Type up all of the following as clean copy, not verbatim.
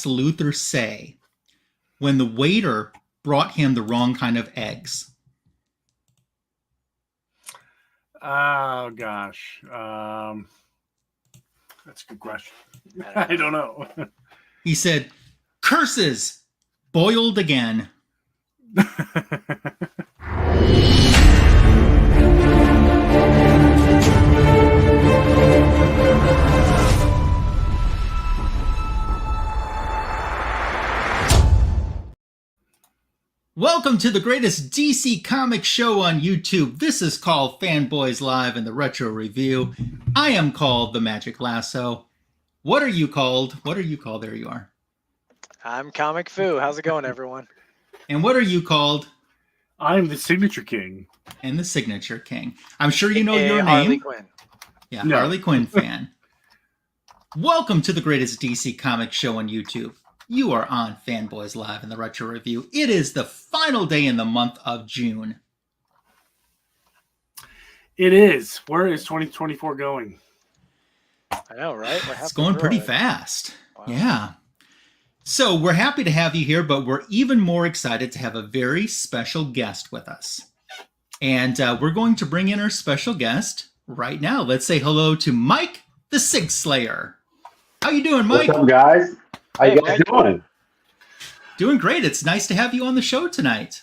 Lex Luthor say when the waiter brought him the wrong kind of eggs? Oh, gosh. That's a good question. I don't know. He said, "Curses, boiled again." Welcome to the greatest DC comic show on YouTube. This is called Fanboys Live in the Retro Review. I am called the Magic Lasso. What are you called? What are you called? There you are. I'm Comic Fu. How's it going, everyone? And what are you called? I'm the Signature King. And the Signature King. I'm sure you know your name. Harley Quinn. Yeah, no. Harley Quinn fan. Welcome to the greatest DC comic show on YouTube. You are on Fanboys Live in the Retro Review. It is the final day in the month of June. It is. Where is 2024 going? I know, right? It's going pretty fast. Wow. Yeah. So we're happy to have you here, but we're even more excited to have a very special guest with us. And we're going to bring in our special guest right now. Let's say hello to Mike, the Sig Slayer. How you doing, Mike? What's up, guys? How you guys doing? Doing great. It's nice to have you on the show tonight.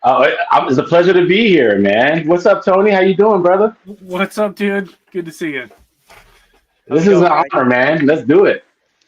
It's a pleasure to be here, man. What's up, Tony? How you doing, brother? What's up, dude? Good to see you. This is an honor, man. Let's do it.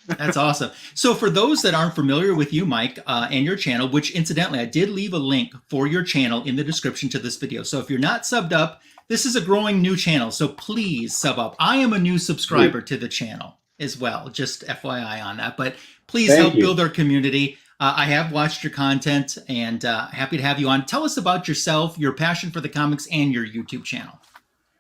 That's awesome. So for those that aren't familiar with you, Mike, and your channel, which incidentally, I did leave a link for your channel in the description to this video. So if you're not subbed up, this is a growing new channel. So please sub up. I am a new subscriber to the channel as well. Just FYI on that. But please help build our community. I have watched your content and happy to have you on. Tell us about yourself, your passion for the comics, and your YouTube channel.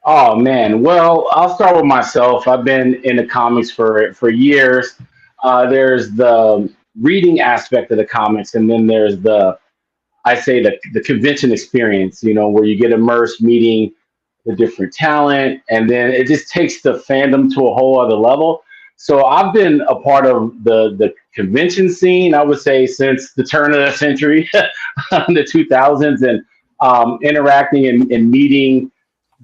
Oh, man. Well, I'll start with myself. I've been in the comics for years. There's the reading aspect of the comics, and then there's the convention experience, you know, where you get immersed meeting the different talent, and then it just takes the fandom to a whole other level. So I've been a part of the convention scene, I would say, since the turn of the century, the 2000s, and interacting and meeting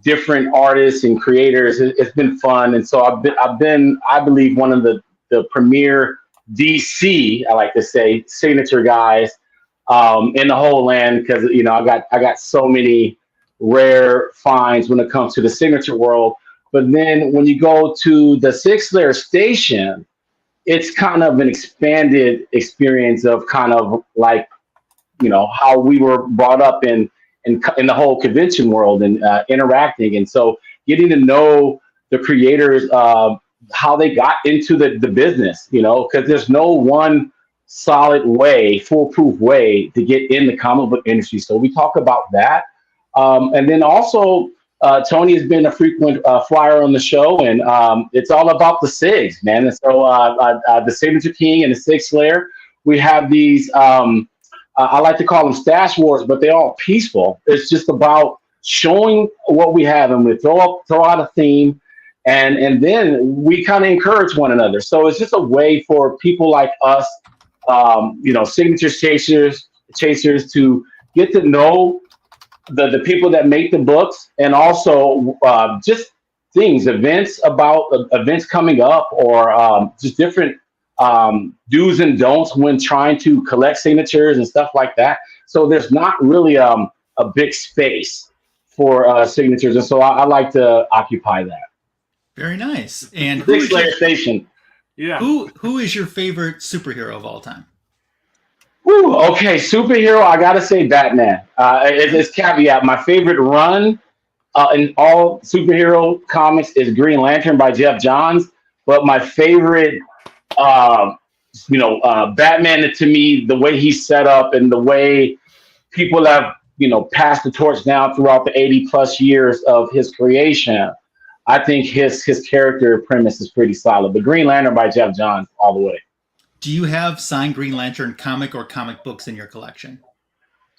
different artists and creators. It's been fun. And so I've been, I believe, one of the premier DC, I like to say, signature guys in the whole land, because, you know, I got so many rare finds when it comes to the signature world. But then when you go to the Sig Slayer station, it's kind of an expanded experience of kind of like, you know, how we were brought up in the whole convention world and interacting. And so getting to know the creators, how they got into the business, you know, because there's no one solid way, foolproof way to get in the comic book industry. So we talk about that. And then also, Tony has been a frequent flyer on the show, and it's all about the Sigs, man. And so the Signature King and the Sig Slayer, we have these, I like to call them stash wars, but they're all peaceful. It's just about showing what we have, and we throw out a theme, and then we kind of encourage one another. So it's just a way for people like us, you know, signature chasers to get to know the people that make the books, and also just things, events coming up, or just different do's and don'ts when trying to collect signatures and stuff like that. So there's not really a big space for signatures, and so I like to occupy that. Very nice. And Sig Slayer Station. Yeah. Who is your favorite superhero of all time? Woo, okay, superhero, I gotta say Batman. It's caveat. My favorite run in all superhero comics is Green Lantern by Jeff Johns. But my favorite, Batman, to me, the way he's set up and the way people have, you know, passed the torch down throughout the 80 plus years of his creation, I think his character premise is pretty solid. But Green Lantern by Jeff Johns all the way. Do you have signed Green Lantern comic or comic books in your collection?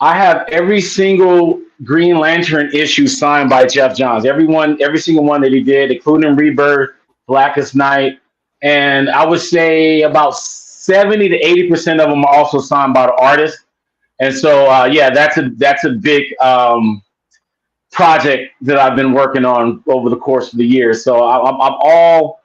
I have every single Green Lantern issue signed by Jeff Johns. Every single one that he did, including Rebirth, Blackest Night, and I would say about 70 to 80% of them are also signed by the artist. And so, yeah, that's a big project that I've been working on over the course of the year. So I'm all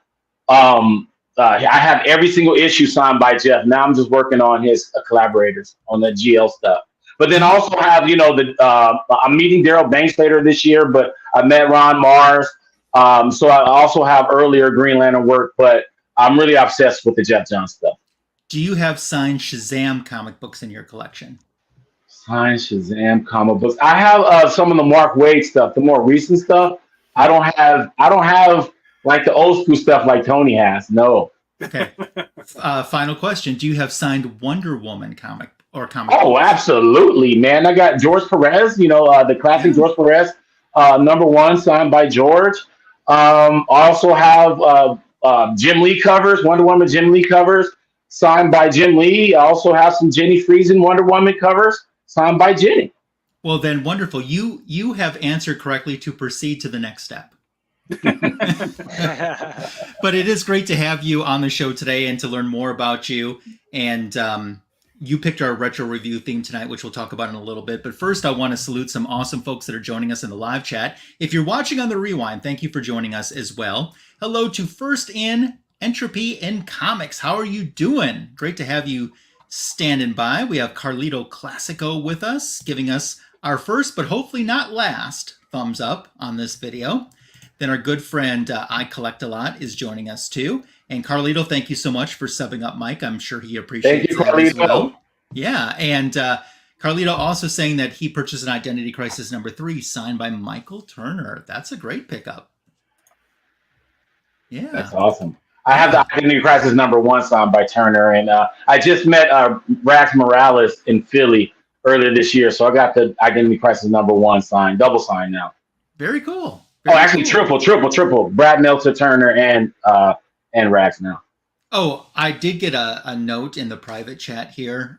I have every single issue signed by Jeff. Now I'm just working on his collaborators on the GL stuff. But then I also have, I'm meeting Daryl Banks later this year, but I met Ron Mars. So I also have earlier Green Lantern work, but I'm really obsessed with the Jeff Johns stuff. Do you have signed Shazam comic books in your collection? Signed Shazam comic books. I have some of the Mark Waid stuff, the more recent stuff. I don't have like the old school stuff like Tony has. No. Okay. Final question. Do you have signed Wonder Woman comic books? Oh, absolutely, man. I got George Perez, the classic George Perez, #1 signed by George. I also have Jim Lee covers, Wonder Woman Jim Lee covers signed by Jim Lee. I also have some Jenny Friesen Wonder Woman covers signed by Jenny. Well, then wonderful. You have answered correctly to proceed to the next step. But it is great to have you on the show today and to learn more about you. And you picked our retro review theme tonight, which we'll talk about in a little bit. But first, I want to salute some awesome folks that are joining us in the live chat. If you're watching on the rewind, thank you for joining us as well. Hello to First in Entropy in Comics. How are you doing? Great to have you standing by. We have Carlito Classico with us, giving us our first, but hopefully not last, thumbs up on this video. Then our good friend I Collect a Lot is joining us too. And Carlito, thank you so much for subbing up Mike. I'm sure he appreciates it as well. Yeah, and Carlito also saying that he purchased an Identity Crisis #3 signed by Michael Turner. That's a great pickup. Yeah. That's awesome. I have the Identity Crisis #1 signed by Turner. And I just met Rax Morales in Philly earlier this year. So I got the Identity Crisis #1 signed, double signed now. Very cool. Actually, triple. Brad Meltzer, Turner, and Rax now. Oh, I did get a note in the private chat here.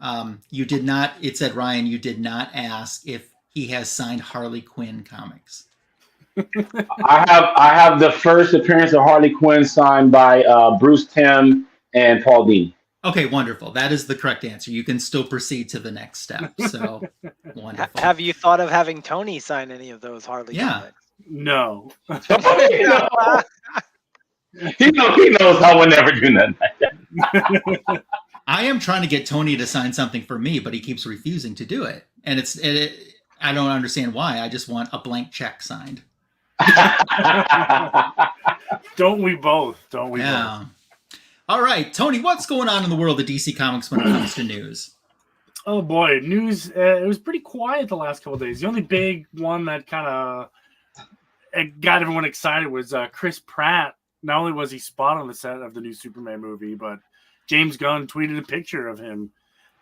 You did not, it said, Ryan, you did not ask if he has signed Harley Quinn comics. I have the first appearance of Harley Quinn signed by Bruce Timm and Paul Dini. Okay, wonderful. That is the correct answer. You can still proceed to the next step. So wonderful. Have you thought of having Tony sign any of those Harley comics? No. He knows I would never do nothing like that. I am trying to get Tony to sign something for me, but he keeps refusing to do it. And I don't understand why. I just want a blank check signed. Don't we both? Both? All right, Tony, what's going on in the world of DC Comics when it comes to news? Oh boy, news. It was pretty quiet the last couple of days. The only big one that kind of got everyone excited was Chris Pratt. Not only was he spotted on the set of the new Superman movie, but James Gunn tweeted a picture of him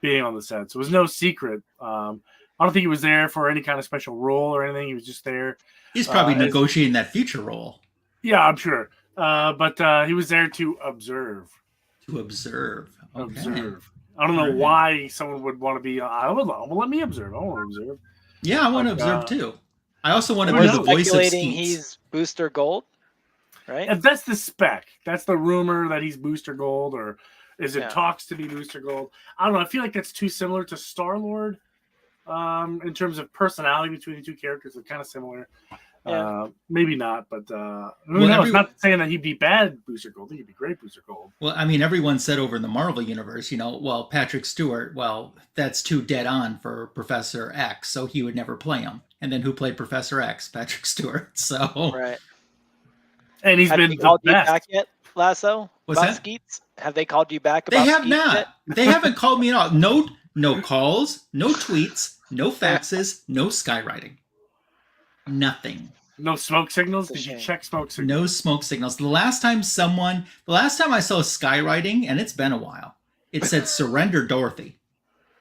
being on the set. So it was no secret. I don't think he was there for any kind of special role or anything. He was just there. He's probably negotiating that future role. Yeah, I'm sure. But he was there to observe. To observe. Okay. Observe. I don't know why someone would want to be. Well, let me observe. I want to observe. Yeah, I want to observe too. I also want to be the voice of Skeets. He's Booster Gold, right? And that's the spec. That's the rumor that he's Booster Gold, or is it talks to be Booster Gold? I don't know. I feel like that's too similar to Star-Lord in terms of personality between the two characters. They're kind of similar. Yeah. Maybe not, but it's not saying that he'd be bad Booster Gold. I think he'd be great Booster Gold. Well, I mean, everyone said over in the Marvel universe, Patrick Stewart, that's too dead on for Professor X, so he would never play him. And then who played Professor X? Patrick Stewart. So right. And he's been called you back yet, Lasso? What's that? Skeets? Have they called you back about They have Skeets not. yet? They haven't called me at all. No calls, no tweets, no faxes, no skywriting. Nothing. No smoke signals? Did you check smoke signals? No smoke signals. The last time I saw skywriting, and it's been a while, it said surrender Dorothy.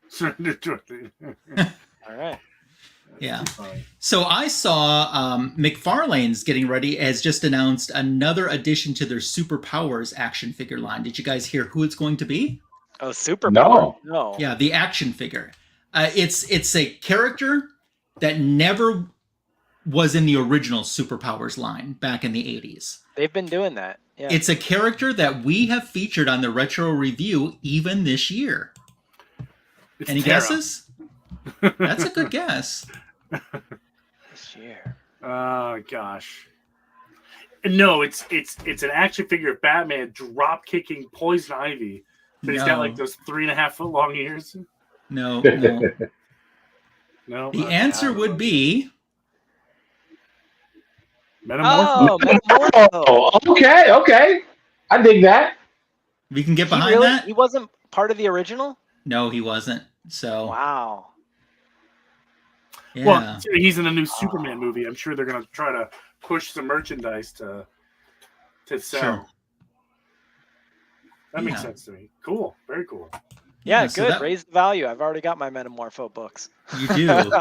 Surrender Dorothy. All right. Yeah. So I saw McFarlane's getting ready, has just announced another addition to their Superpowers action figure line. Did you guys hear who it's going to be? Oh, Superpowers? No. Yeah, the action figure. It's a character that never was in the original Superpowers line back in the 80s. They've been doing that. Yeah. It's a character that we have featured on the Retro Review even this year. It's Any Terra. guesses? That's a good guess. This year. Oh gosh. No, it's an action figure of Batman drop kicking Poison Ivy, but he's got like those 3.5 foot long ears. No. No. The answer would be Metamorpho. Oh, Metamorpho. Oh, okay. I dig that. we can get behind that. He wasn't part of the original? No, he wasn't. So Wow. yeah. Well, he's in a new Superman movie. I'm sure they're going to try to push some merchandise to sell. Sure. That makes Yeah. sense to me. Cool. Very cool. Yeah, so good. that- Raise the value. I've already got my Metamorpho books. You do.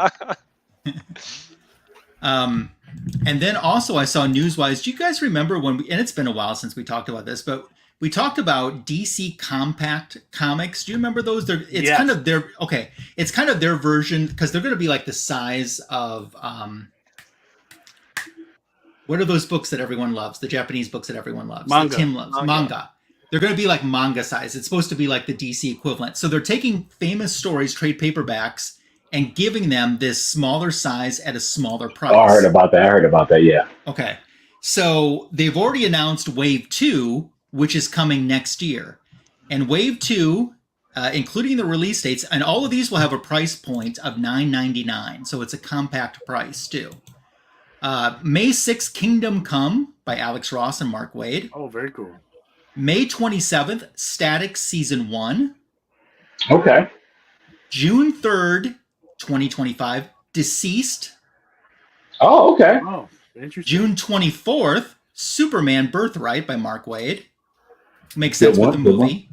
And then also I saw Newswise. Do you guys remember when and it's been a while since we talked about this, but we talked about DC Compact Comics. Do you remember those? It's Yes. kind of their It's kind of their version because they're going to be like the size of what are those books that everyone loves? The Japanese books that everyone loves. Manga. That Tim loves. Manga. They're going to be like manga size. It's supposed to be like the DC equivalent. So they're taking famous stories, trade paperbacks, and giving them this smaller size at a smaller price. Oh, I heard about that. Yeah. Okay. So they've already announced Wave 2, which is coming next year. And Wave 2, including the release dates, and all of these will have a price point of $9.99. So it's a compact price too. May 6th, Kingdom Come by Alex Ross and Mark Waid. Oh, very cool. May 27th, Static Season 1. Okay. June 3rd, 2025, Deceased. Oh, okay. Oh, interesting. June 24th, Superman Birthright by Mark Waid. Makes sense with the Good one. movie,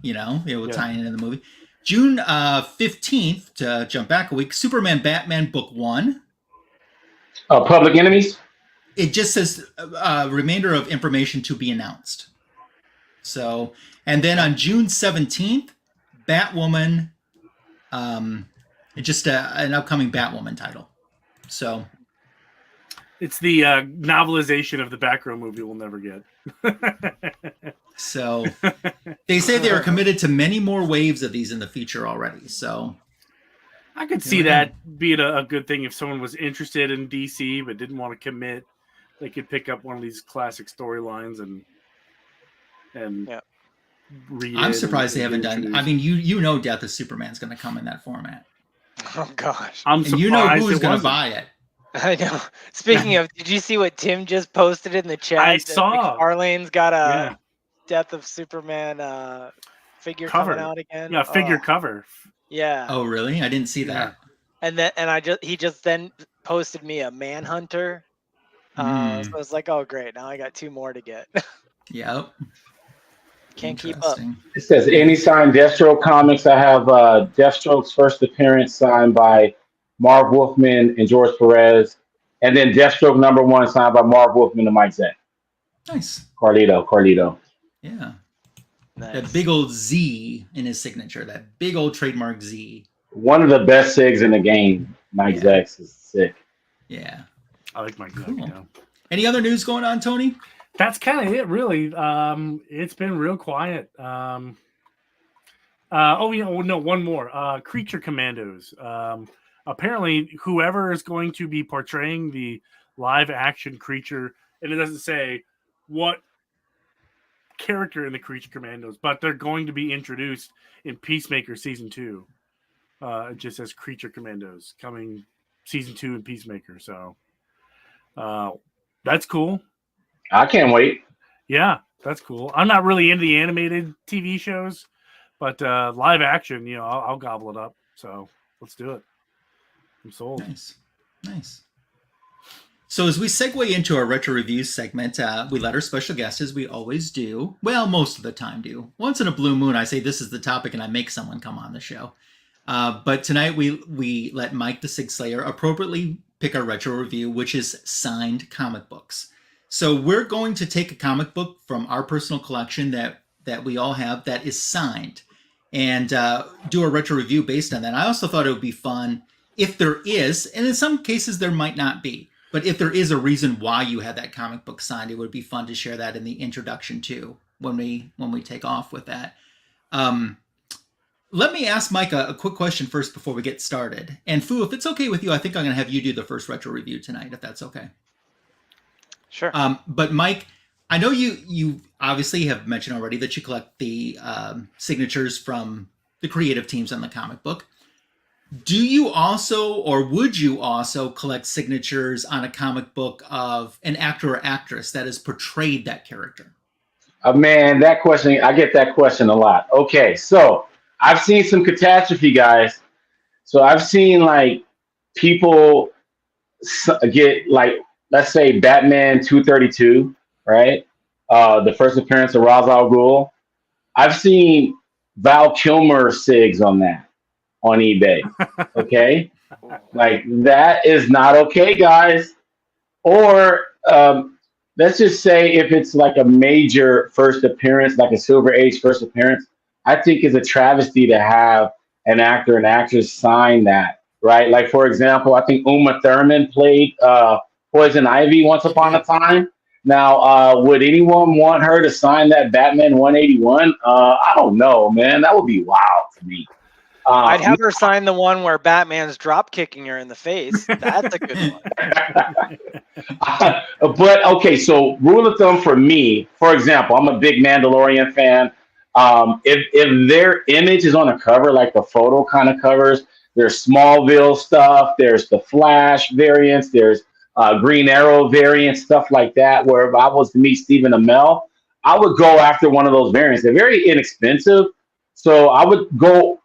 we'll tie in the movie. June 15th, to jump back a week, Superman Batman Book 1. Public Enemies. It just says remainder of information to be announced. So, and then on June 17th, Batwoman, just an upcoming Batwoman title. So It's the novelization of the Batgirl movie we'll never get. So they say they are committed to many more waves of these in the future already. So I could see that being a good thing if someone was interested in DC but didn't want to commit. They could pick up one of these classic storylines and read it. I'm surprised they haven't done. introduced. I mean, you know, Death of Superman's going to come in that format, Oh gosh. I'm and surprised you know who's it going to wasn't. buy it. I know. Speaking of, did you see what Tim just posted in the chat? I That saw. McFarlane's got a Yeah. Death of Superman figure Cover. coming out again. Yeah, figure Oh, cover. Yeah. Oh, really? I didn't see that. He just then posted me a Manhunter. So I was like, oh great, now I got 2 more to get. Yep. Can't keep up. Interesting. It says any signed Deathstroke comics. I have Deathstroke's first appearance signed by Marv Wolfman and George Perez, and then Deathstroke #1 signed by Marv Wolfman and Mike Zeck. Nice. Carlito. Yeah. Nice. That big old Z in his signature. That big old trademark Z. One of the best SIGs in the game. Mike Yeah. Zeck is sick. Yeah. I like my Cool. gun. Any other news going on, Tony? That's kind of it, really. It's been real quiet. One more. Creature Commandos. Apparently, whoever is going to be portraying the live action creature, and it doesn't say what character in the Creature Commandos, but they're going to be introduced in Peacemaker Season 2. It just says Creature Commandos coming Season 2 in Peacemaker. So that's cool. I can't wait. Yeah, that's cool. I'm not really into the animated TV shows, but live action, I'll gobble it up. So let's do it. I'm sold. Nice. So as we segue into our retro reviews segment, we let our special guests, as we always do. Well, most of the time do. Once in a blue moon, I say this is the topic, and I make someone come on the show. But tonight we let Mike the Sig Slayer appropriately pick our retro review, which is signed comic books. So we're going to take a comic book from our personal collection that we all have that is signed, and do a retro review based on that. I also thought it would be fun if there is, and in some cases there might not be, But if there is a reason why you had that comic book signed, it would be fun to share that in the introduction too when we take off with that. Let me ask Mike a quick question first before we get started. And Fu, if it's okay with you, I think I'm going to have you do the first retro review tonight, if that's okay. Sure. But Mike, I know you obviously have mentioned already that you collect the signatures from the creative teams on the comic book. Do you also, or would you also collect signatures on a comic book of an actor or actress that has portrayed that character? Man, that question, I get that question a lot. Okay, so I've seen some catastrophe guys. So I've seen like people get like, let's say Batman 232, right? The first appearance of Ra's al Ghul. I've seen Val Kilmer SIGs on that on eBay. Okay, like that is not okay, guys. Or let's just say if it's like a major first appearance, like a Silver Age first appearance, I think it's a travesty to have an actor and actress sign that, right? Like, for example, I think Uma Thurman played Poison Ivy once upon a time. Now, would anyone want her to sign that Batman 181? I don't know, man. That would be wild to me. I'd have her sign the one where Batman's drop kicking her in the face. That's a good one. But okay, so rule of thumb for me, for example, I'm a big Mandalorian fan. If their image is on a cover, like the photo kind of covers, there's Smallville stuff, there's the Flash variants, there's Green Arrow variants, stuff like that. Where if I was to meet Stephen Amell, I would go after one of those variants. They're very inexpensive, so I would go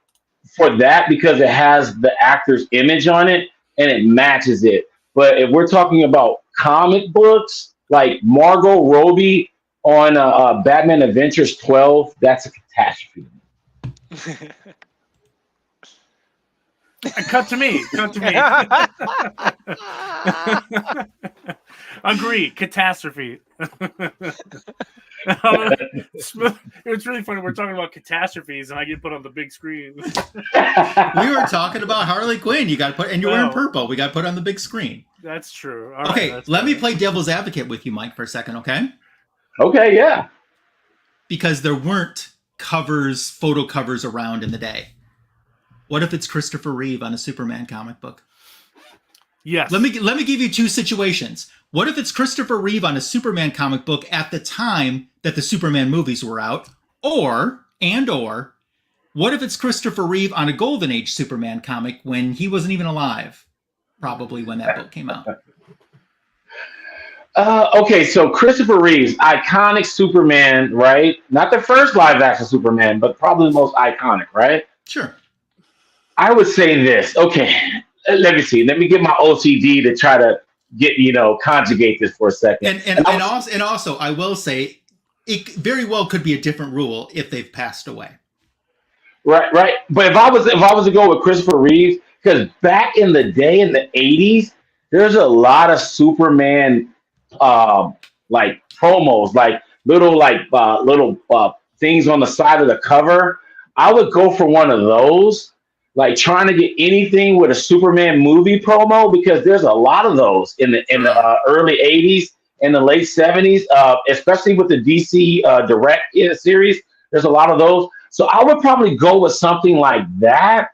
for that because it has the actor's image on it and it matches it. But if we're talking about comic books, like Margot Robbie on Batman Adventures 12, that's a catastrophe. Cut to me. Agree. Catastrophe. It's really funny. We're talking about catastrophes, and I get put on the big screen. We were talking about Harley Quinn. You got to put, and you're wearing purple. We got to put on the big screen. That's true. All okay, right, let me play devil's advocate with you, Mike, for a second. Okay. Okay. Yeah. Because there weren't photo covers around in the day. What if it's Christopher Reeve on a Superman comic book? Yes. Let me give you two situations. What if it's Christopher Reeve on a Superman comic book at the time that the Superman movies were out? Or what if it's Christopher Reeve on a Golden Age Superman comic when he wasn't even alive? Probably when that book came out. Okay, so Christopher Reeve's iconic Superman, right? Not the first live action Superman, but probably the most iconic, right? Sure. I would say this. Okay, let me see. Let me get my OCD to try to get, conjugate this for a second. And also, I will say it very well could be a different rule if they've passed away. Right. But if I was to go with Christopher Reeve, because back in the day in the 80s, there's a lot of Superman like promos, like little things on the side of the cover. I would go for one of those. Like trying to get anything with a Superman movie promo, because there's a lot of those in the early 80s and the late 70s, especially with the DC Direct series. There's a lot of those. So I would probably go with something like that.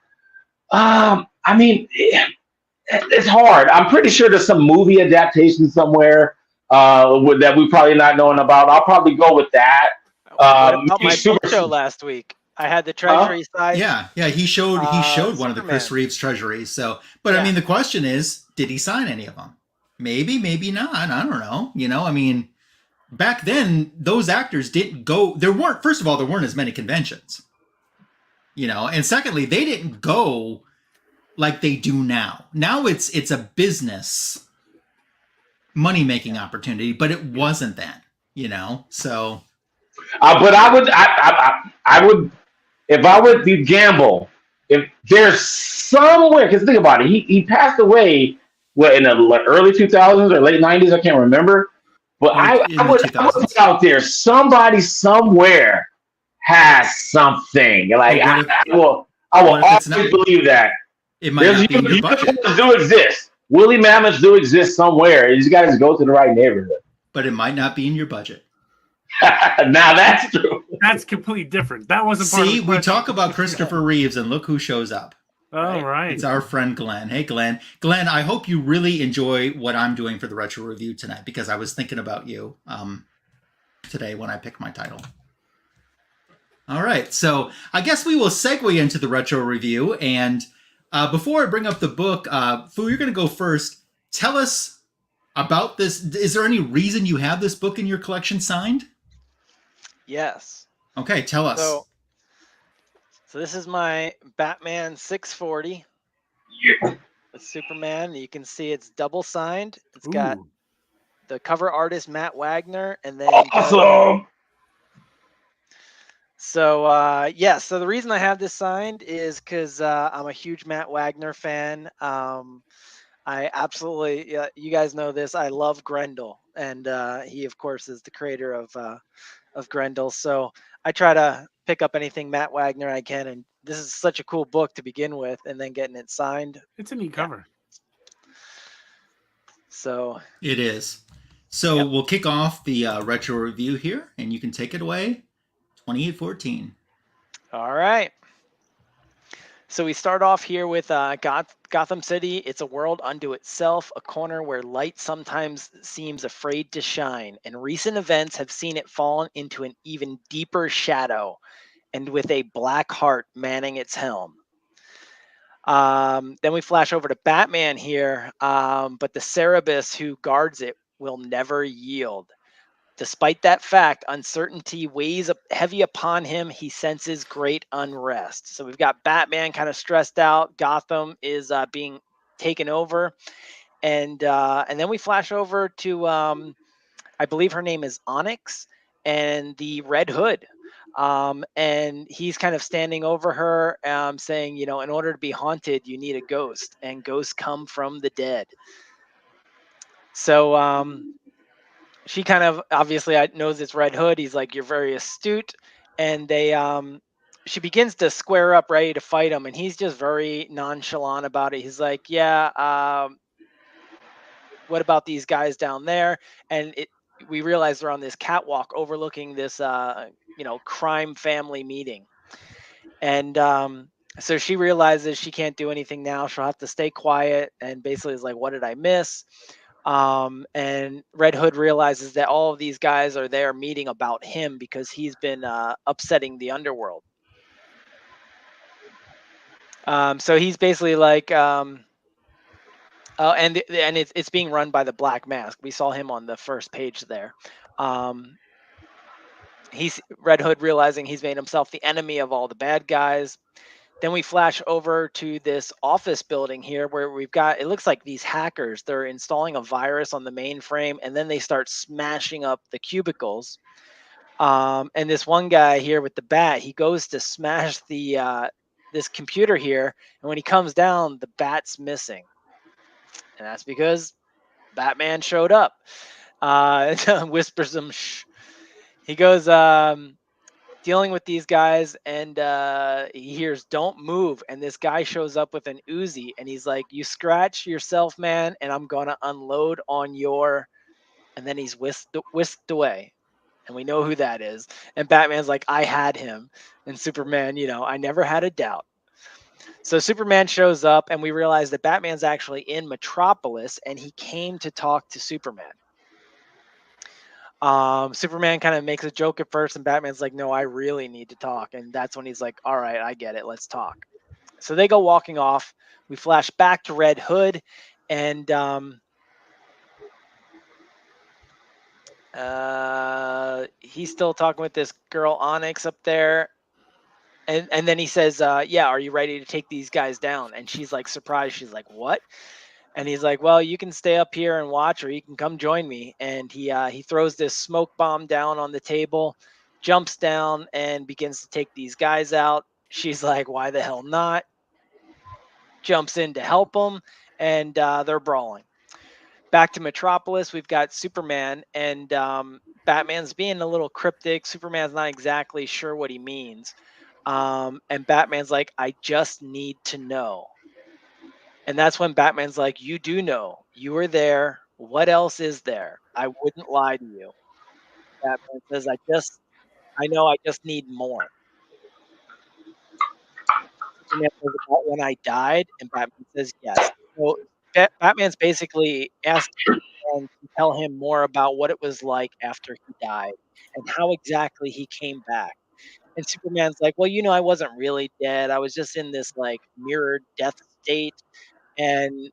I mean, it's hard. I'm pretty sure there's some movie adaptation somewhere that we probably not knowing about. I'll probably go with that. What about my book show last week? I had the treasury side. Yeah. He showed one of the Chris Reeves treasuries. So, but yeah. I mean, the question is, did he sign any of them? Maybe not. I don't know. I mean, back then those actors didn't go. First of all, there weren't as many conventions. And secondly, they didn't go like they do now. Now it's a business money-making opportunity, but it wasn't then. So. But I would. If I would gamble, if there's somewhere, because think about it, he passed away in the early 2000s or late 90s, I can't remember. But I would put out there, somebody somewhere has something. Like I will always believe that. It might not be in your budget. Do exist. woolly mammoths do exist somewhere. You just got to go to the right neighborhood. But it might not be in your budget. Now that's true. That's completely different. That wasn't part of See, the we question. talk about Christopher Reeves, and look who shows up. All right. It's our friend Glenn. Hey, Glenn. Glenn, I hope you really enjoy what I'm doing for the Retro Review tonight, because I was thinking about you today when I picked my title. All right, so I guess we will segue into the Retro Review. And before I bring up the book, Fu, you're going to go first. Tell us about this. Is there any reason you have this book in your collection signed? Yes. Okay, tell us. So this is my Batman 640. Yeah. With Superman. You can see it's double signed. It's Ooh. got the cover artist Matt Wagner, and then Awesome. So yeah, so the reason I have this signed is because I'm a huge Matt Wagner fan. I absolutely, you guys know this. I love Grendel, and he, of course, is the creator of Grendel. So I try to pick up anything Matt Wagner I can, and this is such a cool book to begin with, and then getting it signed. It's a neat cover. So it is. So we'll kick off the Retro Review here, and you can take it away. 2814. All right. So we start off here with Gotham City. It's a world unto itself, a corner where light sometimes seems afraid to shine, and recent events have seen it fall into an even deeper shadow, and with a black heart manning its helm. Then we flash over to Batman here, but the Cerebus who guards it will never yield. Despite that fact, uncertainty weighs heavy upon him. He senses great unrest. So we've got Batman kind of stressed out. Gotham is being taken over, and then we flash over to I believe her name is Onyx, and the Red Hood, and he's kind of standing over her, saying, in order to be haunted, you need a ghost, and ghosts come from the dead. So she kind of obviously knows it's Red Hood. He's like, you're very astute. And she begins to square up, ready to fight him. And he's just very nonchalant about it. He's like, yeah, what about these guys down there? And we realize they're on this catwalk overlooking this, crime family meeting. And so she realizes she can't do anything now. She'll have to stay quiet, and basically is like, what did I miss? And Red Hood realizes that all of these guys are there meeting about him because he's been upsetting the underworld. So he's basically like, and it's being run by the Black Mask. We saw him on the first page there. He's Red Hood realizing he's made himself the enemy of all the bad guys. Then we flash over to this office building here where we've got, it looks like these hackers, they're installing a virus on the mainframe, and then they start smashing up the cubicles. And this one guy here with the bat, he goes to smash this computer here, and when he comes down, the bat's missing. And that's because Batman showed up. Whispers him, shh. He goes, dealing with these guys, and he hears "Don't move," and this guy shows up with an Uzi, and he's like, "You scratch yourself, man, and I'm gonna unload on your," and then he's whisked away, and we know who that is. And Batman's like, "I had him," and Superman, I never had a doubt. So Superman shows up, and we realize that Batman's actually in Metropolis, and he came to talk to Superman. Superman kind of makes a joke at first, and Batman's like, no, I really need to talk. And that's when he's like, all right, I get it. Let's talk. So they go walking off. We flash back to Red Hood, and he's still talking with this girl Onyx up there. And then he says, yeah, are you ready to take these guys down? And she's like surprised. She's like, what? And he's like, well, you can stay up here and watch, or you can come join me. And he throws this smoke bomb down on the table, jumps down, and begins to take these guys out. She's like, why the hell not? Jumps in to help them, and they're brawling. Back to Metropolis, we've got Superman, and Batman's being a little cryptic. Superman's not exactly sure what he means. And Batman's like, I just need to know. And that's when Batman's like, you do know, you were there. What else is there? I wouldn't lie to you. Batman says, I know I just need more. Superman says, about when I died, and Batman says, yes. So Batman's basically asked Superman to tell him more about what it was like after he died and how exactly he came back. And Superman's like, well, I wasn't really dead. I was just in this like mirrored death state. And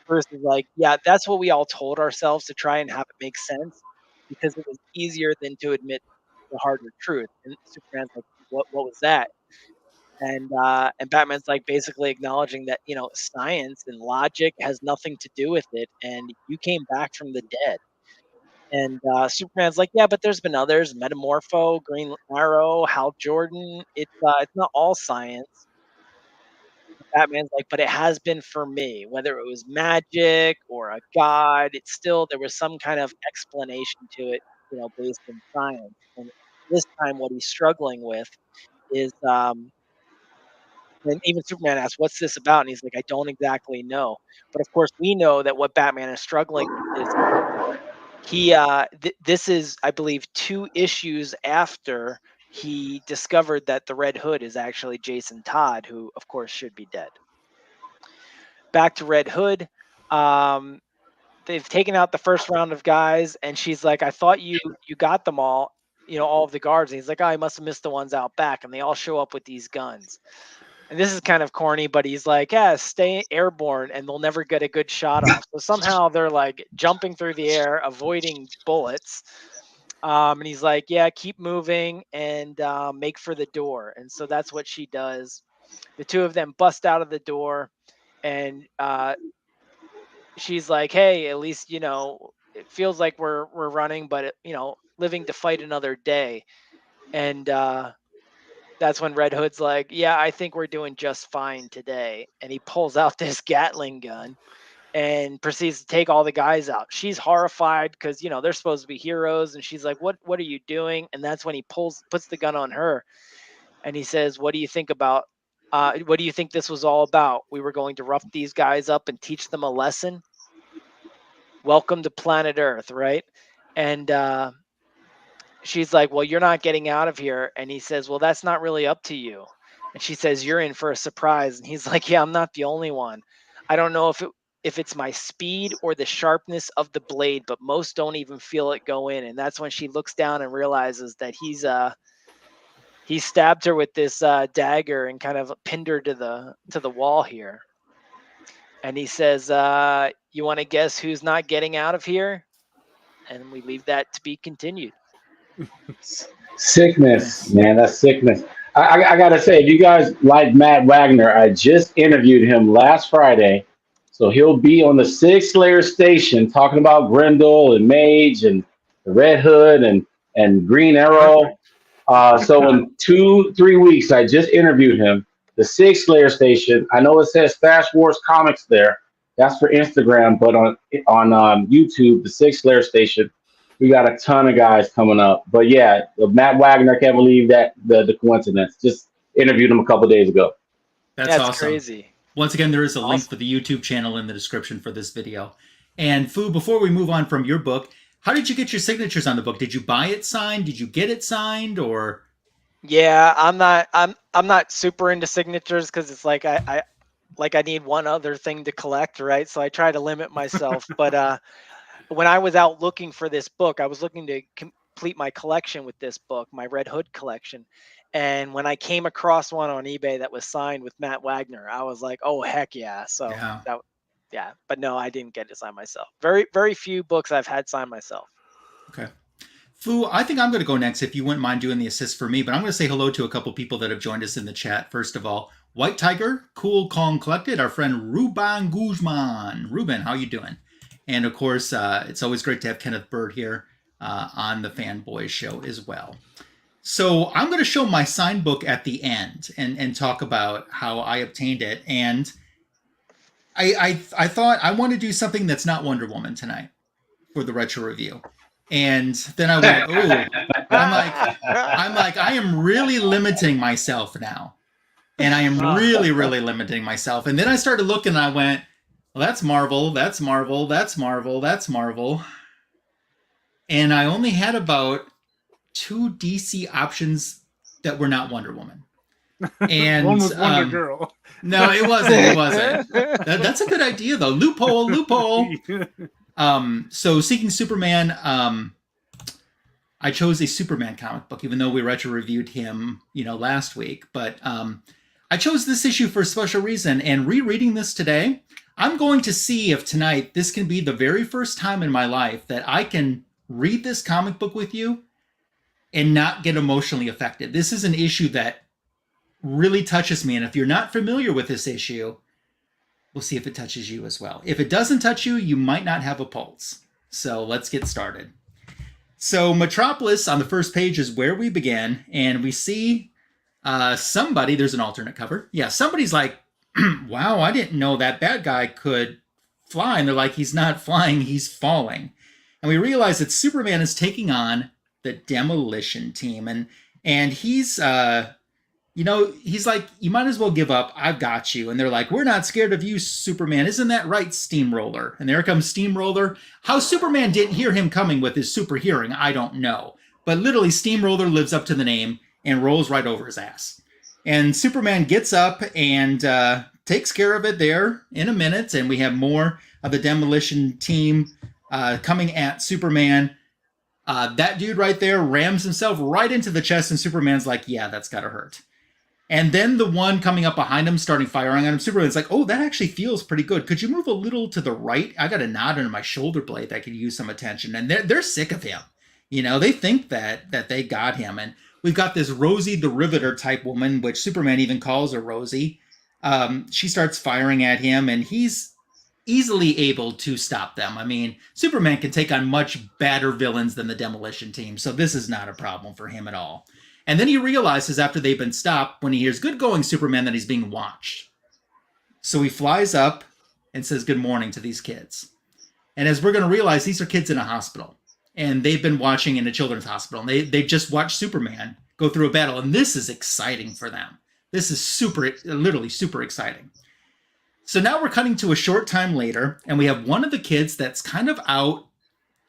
Bruce is like, yeah, that's what we all told ourselves to try and have it make sense because it was easier than to admit the harder truth. And Superman's like, what was that? And Batman's like basically acknowledging that science and logic has nothing to do with it, and you came back from the dead. And Superman's like, yeah, but there's been others, Metamorpho, Green Arrow, Hal Jordan. It's not all science. Batman's like, but it has been for me, whether it was magic or a god. It's still there was some kind of explanation to it, based in science. And this time, what he's struggling with is and even Superman asks, "What's this about?" And he's like, "I don't exactly know." But of course, we know that what Batman is struggling with is this is, I believe, 2 issues after he discovered that the Red Hood is actually Jason Todd, who of course should be dead. Back to Red Hood. They've taken out the first round of guys, and she's like, "I thought you got them all, all of the guards." And he's like, "Oh, I must have missed the ones out back." And they all show up with these guns. And this is kind of corny, but he's like, yeah, stay airborne and they'll never get a good shot off. So somehow they're like jumping through the air, avoiding bullets. And he's like, yeah, keep moving and make for the door. And so that's what she does. The 2 of them bust out of the door, and she's like, hey, at least, it feels like we're running, but, living to fight another day. And that's when Red Hood's like, yeah, I think we're doing just fine today. And he pulls out this Gatling gun and proceeds to take all the guys out. She's horrified because, they're supposed to be heroes. And she's like, what are you doing? And that's when he puts the gun on her. And he says, what do you think this was all about? We were going to rough these guys up and teach them a lesson. Welcome to planet Earth, right? And she's like, well, you're not getting out of here. And he says, well, that's not really up to you. And she says, you're in for a surprise. And he's like, yeah, I'm not the only one. I don't know if it's my speed or the sharpness of the blade, but most don't even feel it go in. And that's when she looks down and realizes that he stabbed her with this dagger and kind of pinned her to the wall here. And he says, you want to guess who's not getting out of here? And we leave that to be continued. Sickness, man. That's sickness. I gotta say, if you guys like Matt Wagner, I just interviewed him last Friday, so he'll be on the Sig Slayer station talking about Grendel and Mage and the Red Hood and Green Arrow. So in 2-3 weeks, I just interviewed him. The Sig Slayer station. I know it says Fast Wars Comics there. That's for Instagram, but on YouTube, the Sig Slayer station. We got a ton of guys coming up. But yeah, Matt Wagner, I can't believe that the coincidence. Just interviewed him a couple days ago. That's awesome. Crazy. Once again, there is a link for the YouTube channel in the description for this video. And Fu, before we move on from your book, how did you get your signatures on the book? Did you buy it signed? Did you get it signed? Or yeah, I'm not super into signatures because it's like I need one other thing to collect, right? So I try to limit myself. But when I was out looking for this book, I was looking to complete my collection with this book, my Red Hood collection. And when I came across one on eBay that was signed with Matt Wagner, I was like, oh, heck yeah. So yeah. But no, I didn't get it signed myself. Very, very few books I've had signed myself. Okay. Fu, I think I'm going to go next if you wouldn't mind doing the assist for me, but I'm going to say hello to a couple people that have joined us in the chat. First of all, White Tiger, Cool, Calm, Collected, our friend Ruben Guzman. Ruben, how you doing? And of course, it's always great to have Kenneth Bird here on the Fanboys show as well. So I'm going to show my signed book at the end and talk about how I obtained it. And I thought I want to do something that's not Wonder Woman tonight for the retro review. And then I went, oh, I'm like, I am really limiting myself now And I am really, really limiting myself. And then I started looking and I went, well, that's Marvel, that's Marvel, that's Marvel, that's Marvel. And I only had about 2 DC options that were not Wonder Woman. And one was Wonder Girl. No, it wasn't. It wasn't. That's a good idea, though. Loophole. So Seeking Superman, I chose a Superman comic book, even though we retro reviewed him, last week. But I chose this issue for a special reason. And rereading this today, I'm going to see if tonight this can be the very first time in my life that I can read this comic book with you and not get emotionally affected. This is an issue that really touches me. And if you're not familiar with this issue, we'll see if it touches you as well. If it doesn't touch you, you might not have a pulse. So let's get started. So Metropolis on the first page is where we begin. And we see somebody, there's an alternate cover. Yeah, somebody's like, wow, I didn't know that bad guy could fly. And they're like, he's not flying, he's falling. And we realize that Superman is taking on the Demolition Team. And he's... he's like, you might as well give up. I've got you. And they're like, we're not scared of you, Superman. Isn't that right, Steamroller? And there comes Steamroller. How Superman didn't hear him coming with his super hearing, I don't know. But literally, Steamroller lives up to the name and rolls right over his ass. And Superman gets up and takes care of it there in a minute. And we have more of the Demolition Team coming at Superman. That dude right there rams himself right into the chest. And Superman's like, yeah, that's gotta hurt. And then the one coming up behind him, starting firing on him, Superman's like, oh, that actually feels pretty good. Could you move a little to the right? I got a knot under my shoulder blade that could use some attention. And they're sick of him. They think that they got him. And we've got this Rosie the Riveter type woman, which Superman even calls her Rosie. She starts firing at him, and he's easily able to stop them. I mean, Superman can take on much badder villains than the Demolition Team, so this is not a problem for him at all. And then he realizes after they've been stopped, when he hears good going Superman, that he's being watched. So he flies up and says good morning to these kids. And as we're going to realize, these are kids in a hospital. And they've been watching in a children's hospital. And they just watched Superman go through a battle. And this is exciting for them. This is literally super exciting. So now we're cutting to a short time later. And we have one of the kids that's kind of out.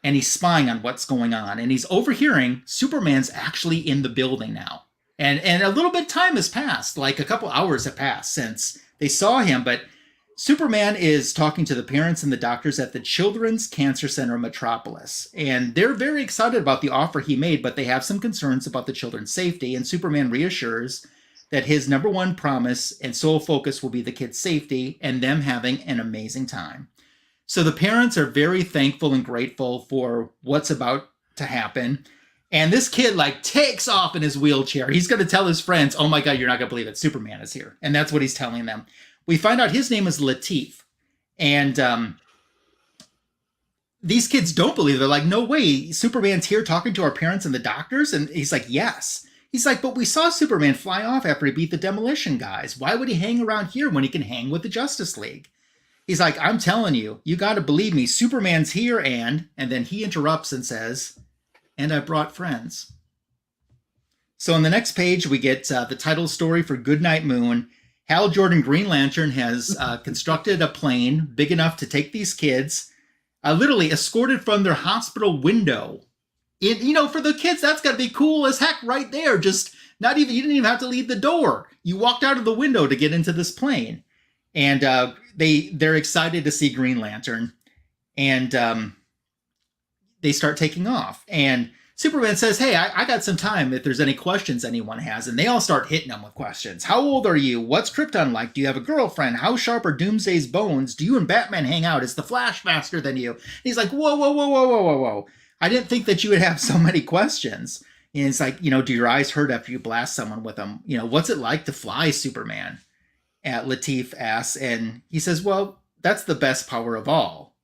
And he's spying on what's going on. And he's overhearing Superman's actually in the building now. And a little bit of time has passed. Like a couple hours have passed since they saw him. But Superman is talking to the parents and the doctors at the Children's Cancer Center Metropolis. And they're very excited about the offer he made, but they have some concerns about the children's safety. And Superman reassures that his number one promise and sole focus will be the kids' safety and them having an amazing time. So the parents are very thankful and grateful for what's about to happen. And this kid takes off in his wheelchair. He's going to tell his friends, oh my God, you're not going to believe it. Superman is here. And that's what he's telling them. We find out his name is Latif. And these kids don't believe it. They're like, no way. Superman's here talking to our parents and the doctors. And he's like, yes. He's like, but we saw Superman fly off after he beat the Demolition guys. Why would he hang around here when he can hang with the Justice League? He's like, I'm telling you, you got to believe me. Superman's here, and then he interrupts and says, and I brought friends. So on the next page, we get the title story for Goodnight Moon. Hal Jordan Green Lantern has constructed a plane big enough to take these kids, literally escorted from their hospital window. For the kids, that's got to be cool as heck right there. Just you didn't even have to leave the door. You walked out of the window to get into this plane. And they're excited to see Green Lantern. And they start taking off. And Superman says, hey, I got some time if there's any questions anyone has. And they all start hitting him with questions. How old are you? What's Krypton like? Do you have a girlfriend? How sharp are Doomsday's bones? Do you and Batman hang out? Is the Flash faster than you? And he's like, whoa. I didn't think that you would have so many questions. And it's like, do your eyes hurt after you blast someone with them? What's it like to fly, Superman? Latif asks, and he says, well, that's the best power of all.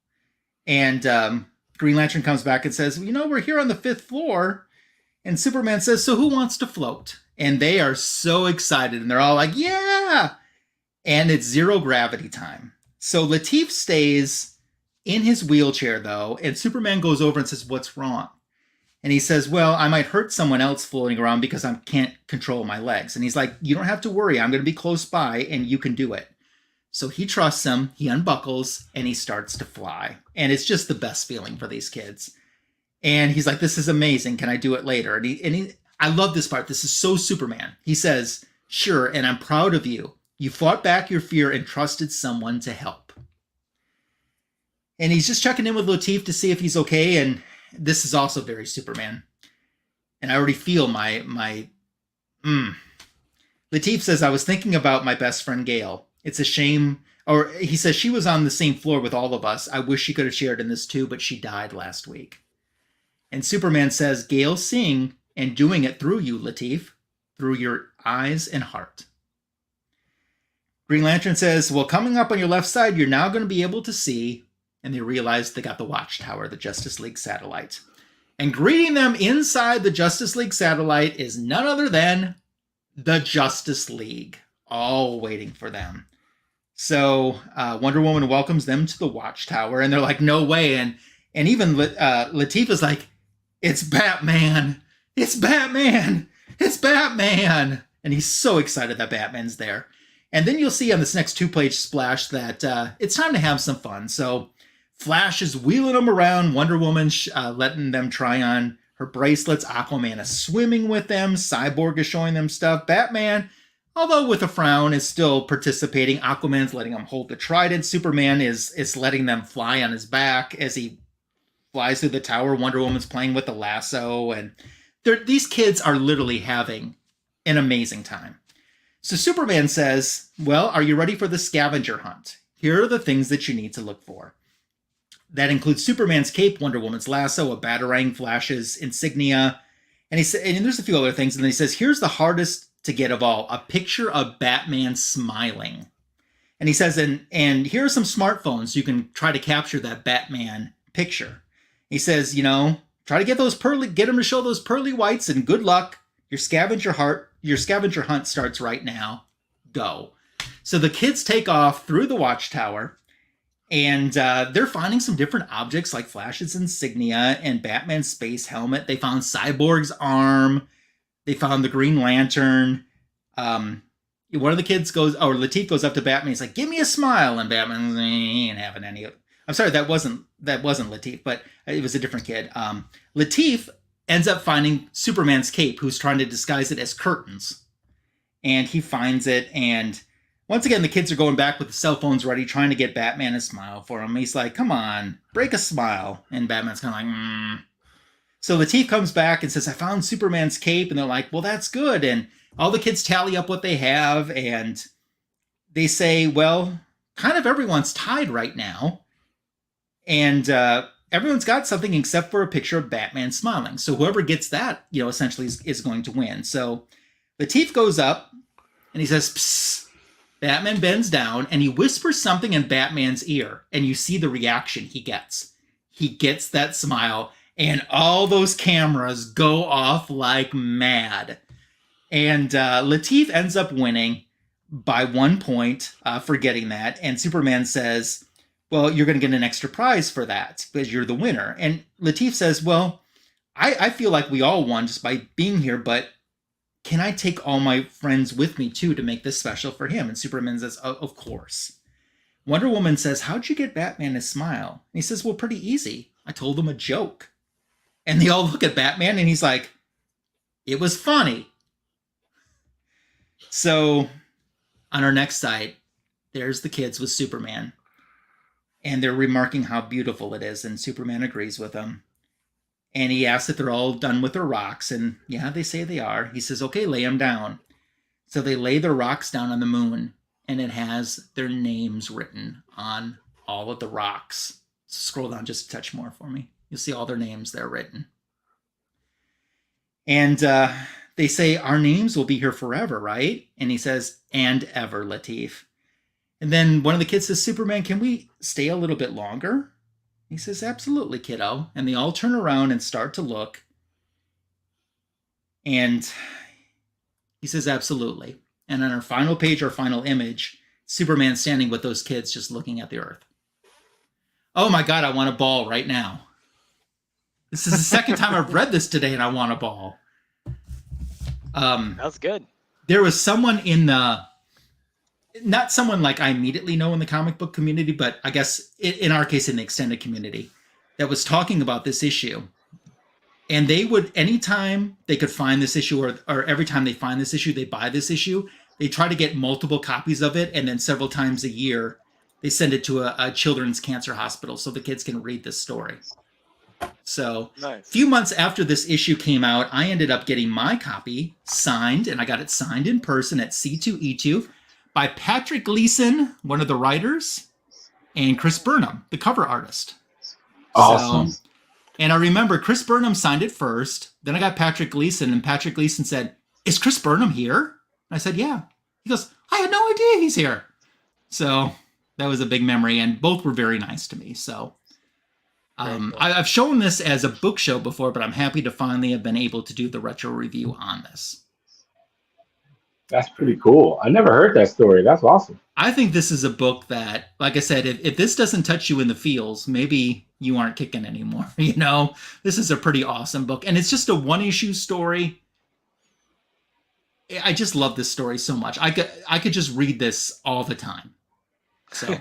And Green Lantern comes back and says, we're here on the 5th floor. And Superman says, so who wants to float? And they are so excited, and they're all like, yeah! And it's zero gravity time. So Latif stays in his wheelchair, though, and Superman goes over and says, what's wrong? And he says, well, I might hurt someone else floating around because I can't control my legs. And he's like, you don't have to worry. I'm going to be close by and you can do it. So he trusts him, he unbuckles, and he starts to fly. And it's just the best feeling for these kids. And he's like, this is amazing. Can I do it later? And I love this part. This is so Superman. He says, sure, and I'm proud of you. You fought back your fear and trusted someone to help. And he's just checking in with Lateef to see if he's okay. And this is also very Superman. And I already feel my Lateef says, I was thinking about my best friend, Gail. It's a shame. Or he says, she was on the same floor with all of us. I wish she could have shared in this too, but she died last week. And Superman says, Gail seeing and doing it through you, Lateef, through your eyes and heart. Green Lantern says, well, coming up on your left side, you're now going to be able to see. And they realize they got the Watchtower, the Justice League satellite. And greeting them inside the Justice League satellite is none other than the Justice League, all waiting for them. So Wonder Woman welcomes them to the Watchtower, and they're like, no way. And even Lateef is like, it's Batman. It's Batman. It's Batman. And he's so excited that Batman's there. And then you'll see on this next 2-page splash that it's time to have some fun. So Flash is wheeling them around. Wonder Woman letting them try on her bracelets. Aquaman is swimming with them. Cyborg is showing them stuff. Batman, although with a frown, is still participating. Aquaman's letting him hold the trident. Superman is letting them fly on his back as he flies through the tower. Wonder Woman's playing with the lasso. And these kids are literally having an amazing time. So Superman says, well, are you ready for the scavenger hunt? Here are the things that you need to look for. That includes Superman's cape, Wonder Woman's lasso, a batarang, Flash's insignia. And there's a few other things. And then he says, here's the hardest to get of all, a picture of Batman smiling. And he says, and here are some smartphones. You can try to capture that Batman picture. He says, try to get him to show those pearly whites, and good luck. Your scavenger hunt starts right now. Go. So the kids take off through the Watchtower, and they're finding some different objects like Flash's insignia and Batman's space helmet. They found Cyborg's arm. They found the Green Lantern. One of the kids Lateef goes up to Batman. He's like, give me a smile. And Batman, he ain't having any of it. I'm sorry, that wasn't Lateef, but it was a different kid. Lateef ends up finding Superman's cape, who's trying to disguise it as curtains. And he finds it, and once again, the kids are going back with the cell phones ready, trying to get Batman to smile for him. He's like, come on, break a smile. And Batman's kind of like, So Lateef comes back and says, I found Superman's cape. And they're like, well, that's good. And all the kids tally up what they have, and they say, well, kind of everyone's tied right now. And everyone's got something except for a picture of Batman smiling. So whoever gets that, essentially is going to win. So Lateef goes up and he says, psst. Batman bends down and he whispers something in Batman's ear. And you see the reaction he gets. He gets that smile, and all those cameras go off like mad. And Lateef ends up winning by 1 point for getting that. And Superman says, well, you're going to get an extra prize for that because you're the winner. And Lateef says, well, I feel like we all won just by being here, but can I take all my friends with me too to make this special for him? And Superman says, of course. Wonder Woman says, how'd you get Batman to smile? And he says, well, pretty easy. I told him a joke. And they all look at Batman and he's like, it was funny. So on our next site, there's the kids with Superman. And they're remarking how beautiful it is. And Superman agrees with them. And he asks if they're all done with their rocks. And yeah, they say they are. He says, okay, lay them down. So they lay their rocks down on the moon. And it has their names written on all of the rocks. Scroll down just a touch more for me. You'll see all their names there written. And they say, our names will be here forever, right? And he says, and ever, Lateef. And then one of the kids says, Superman, can we stay a little bit longer? He says, absolutely, kiddo. And they all turn around and start to look. And he says, absolutely. And on our final page, our final image, Superman standing with those kids just looking at the earth. Oh my God, I want a ball right now. This is the second time I've read this today, and I want a ball. That's good. There was someone in the, not someone like I immediately know in the comic book community, but I guess in our case in the extended community, that was talking about this issue. And they would, anytime they could find this issue, or every time they find this issue, they buy this issue. They try to get multiple copies of it, and then several times a year, they send it to a children's cancer hospital so the kids can read this story. So Nice. a few months after this issue came out, I ended up getting my copy signed, and I got it signed in person at C2E2 by Patrick Gleason, one of the writers, and Chris Burnham, the cover artist. Awesome. So, and I remember Chris Burnham signed it first. Then I got Patrick Gleason, and Patrick Gleason said, "Is Chris Burnham here?" And I said, "Yeah." He goes, "I had no idea he's here." So that was a big memory, and both were very nice to me. So I've shown this as a book show before, but I'm happy to finally have been able to do the retro review on this. That's pretty cool. I never heard that story. That's awesome. I think this is a book that, like I said, if this doesn't touch you in the feels, maybe you aren't kicking anymore. You know, this is a pretty awesome book, and it's just a one-issue story. I just love this story so much. I could just read this all the time. So,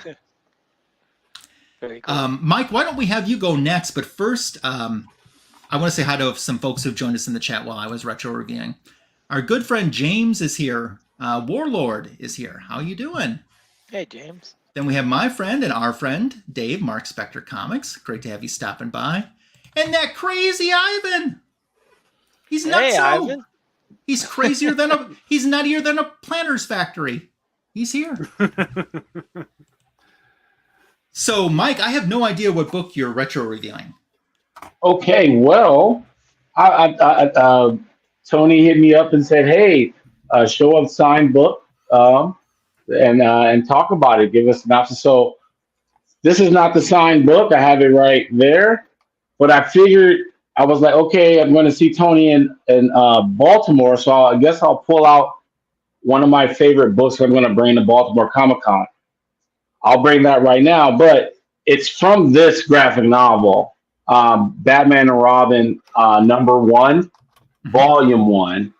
Very cool. Mike, why don't we have you go next? But first, I want to say hi to some folks who've joined us in the chat while I was retro reviewing. Our good friend James is here. Warlord is here. How you doing? Hey, James. Then we have my friend and our friend, Dave, Mark Spector Comics. Great to have you stopping by. And that crazy Ivan. He's nuts. Hey, Ivan. He's crazier than he's nuttier than a planter's factory. He's here. So, Mike, I have no idea what book you're retro reviewing. Okay, well, Tony hit me up and said, "Hey, show a signed book and talk about it. Give us an option." So this is not the signed book. I have it right there, but I figured I was like, okay, I'm going to see Tony in Baltimore, so I guess I'll pull out one of my favorite books I'm going to bring to Baltimore Comic Con. I'll bring that right now, but it's from this graphic novel, Batman and Robin, #1, Volume 1.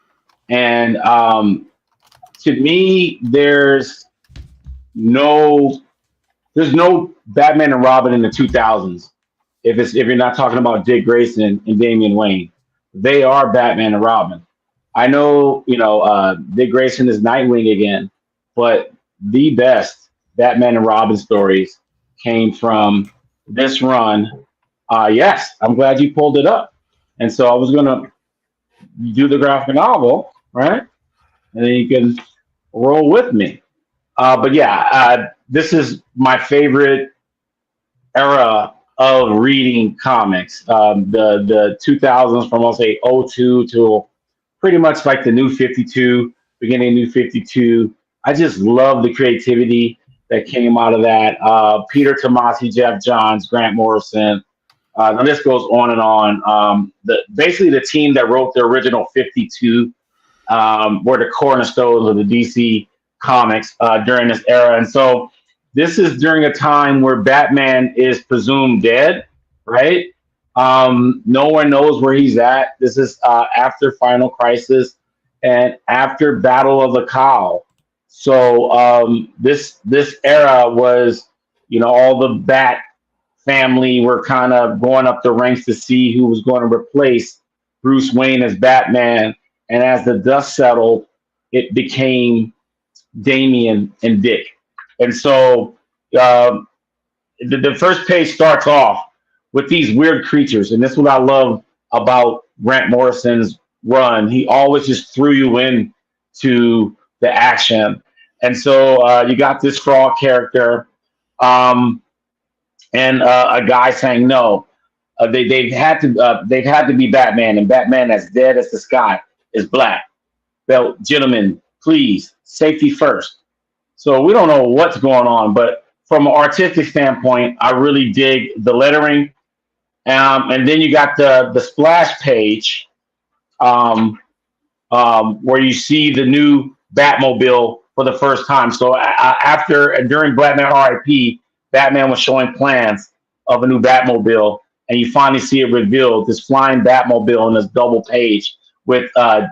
And to me, there's no Batman and Robin in the 2000s. If you're not talking about Dick Grayson and Damian Wayne, they are Batman and Robin. I know, Dick Grayson is Nightwing again, but the best Batman and Robin stories came from this run. Yes, I'm glad you pulled it up. And so I was going to do the graphic novel, right? And then you can roll with me. But yeah, this is my favorite era of reading comics. The 2000s from, I'll say, 02 to pretty much like the New 52, beginning of New 52. I just love the creativity that came out of that. Peter Tomasi, Jeff Johns, Grant Morrison. The list goes on and on. Basically, the team that wrote the original 52 were the cornerstones of the DC comics during this era. And so this is during a time where Batman is presumed dead, right? No one knows where he's at. This is after Final Crisis and after Battle of the Cowl. So this era was, all the Bat family were kind of going up the ranks to see who was going to replace Bruce Wayne as Batman. And as the dust settled, it became Damian and Dick. And so the first page starts off with these weird creatures. And this is what I love about Grant Morrison's run. He always just threw you in to the action. And so you got this frog character and a guy saying no. They've had to be Batman, and Batman as dead as the sky is black. Well, gentlemen, please, safety first. So we don't know what's going on, but from an artistic standpoint, I really dig the lettering. And then you got the splash page where you see the new Batmobile for the first time. So during Batman R.I.P., Batman was showing plans of a new Batmobile, and you finally see it revealed, this flying Batmobile on this double page with, I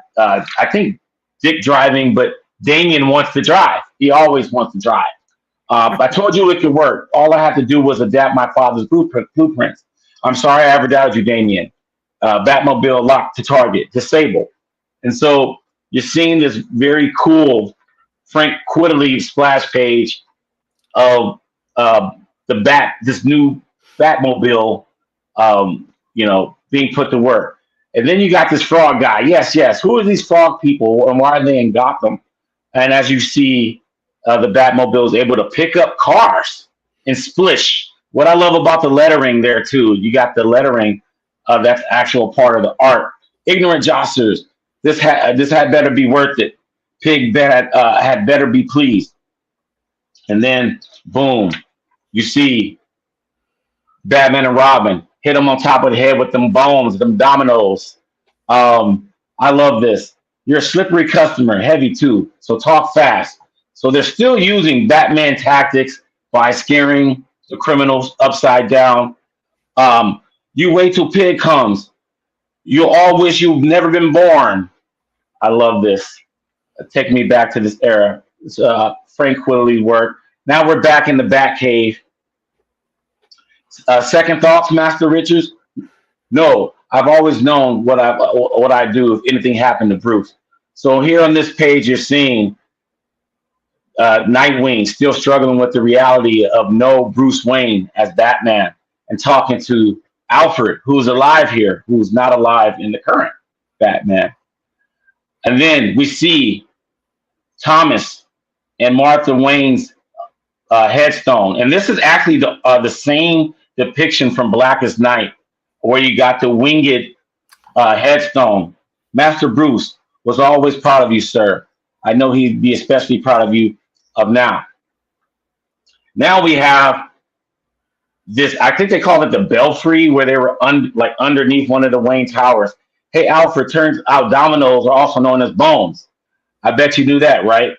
think, Dick driving, but Damian wants to drive. He always wants to drive. I told you it could work. All I had to do was adapt my father's blueprints. I'm sorry I ever doubted you, Damian. Batmobile locked to target, disabled. And so you're seeing this very cool Frank Quigley splash page of this new Batmobile, being put to work. And then you got this frog guy. Yes. Who are these frog people and why are they in Gotham? And as you see, the Batmobile is able to pick up cars and splish. What I love about the lettering there too, you got the lettering that's actual part of the art. Ignorant jostlers. This had better be worth it. Pig had better be pleased. And then boom, you see Batman and Robin hit him on top of the head with them bones, them dominoes. I love this. You're a slippery customer, heavy too, so talk fast. So they're still using Batman tactics by scaring the criminals upside down. You wait till Pig comes. You all wish you've never been born. I love this. Take me back to this era. It's Frank Quigley's work. Now we're back in the Batcave. Second thoughts, Master Richards? No, I've always known what I do if anything happened to Bruce. So here on this page, you're seeing Nightwing still struggling with the reality of no Bruce Wayne as Batman and talking to Alfred, who's alive here, who's not alive in the current Batman. And then we see Thomas and Martha Wayne's headstone. And this is actually the same depiction from Blackest Night, where you got the winged headstone. Master Bruce was always proud of you, sir. I know he'd be especially proud of you of now. Now we have this, I think they call it the Belfry, where they were underneath one of the Wayne Towers. Hey, Alfred, turns out dominoes are also known as bones. I bet you knew that, right?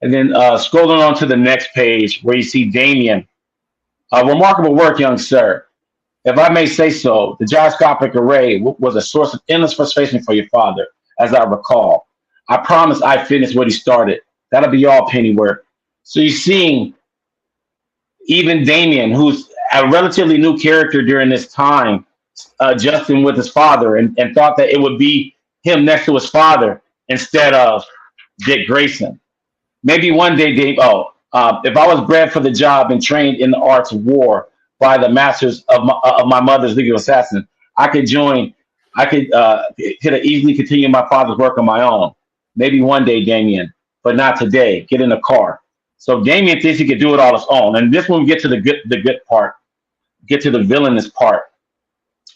And then scrolling on to the next page where you see Damian. Remarkable work, young sir. If I may say so, the gyroscopic array was a source of endless frustration for your father, as I recall. I promise I finished what he started. That'll be all Pennyworth. So you're seeing even Damian, who's a relatively new character during this time, adjusting with his father and thought that it would be him next to his father instead of Dick Grayson. Maybe one day, Dave, if I was bred for the job and trained in the arts of war by the masters of my mother's League of Assassins, I could easily continue my father's work on my own. Maybe one day, Damian, but not today. Get in the car. So Damian thinks he could do it all his own. And this one we get to the good part, get to the villainous part.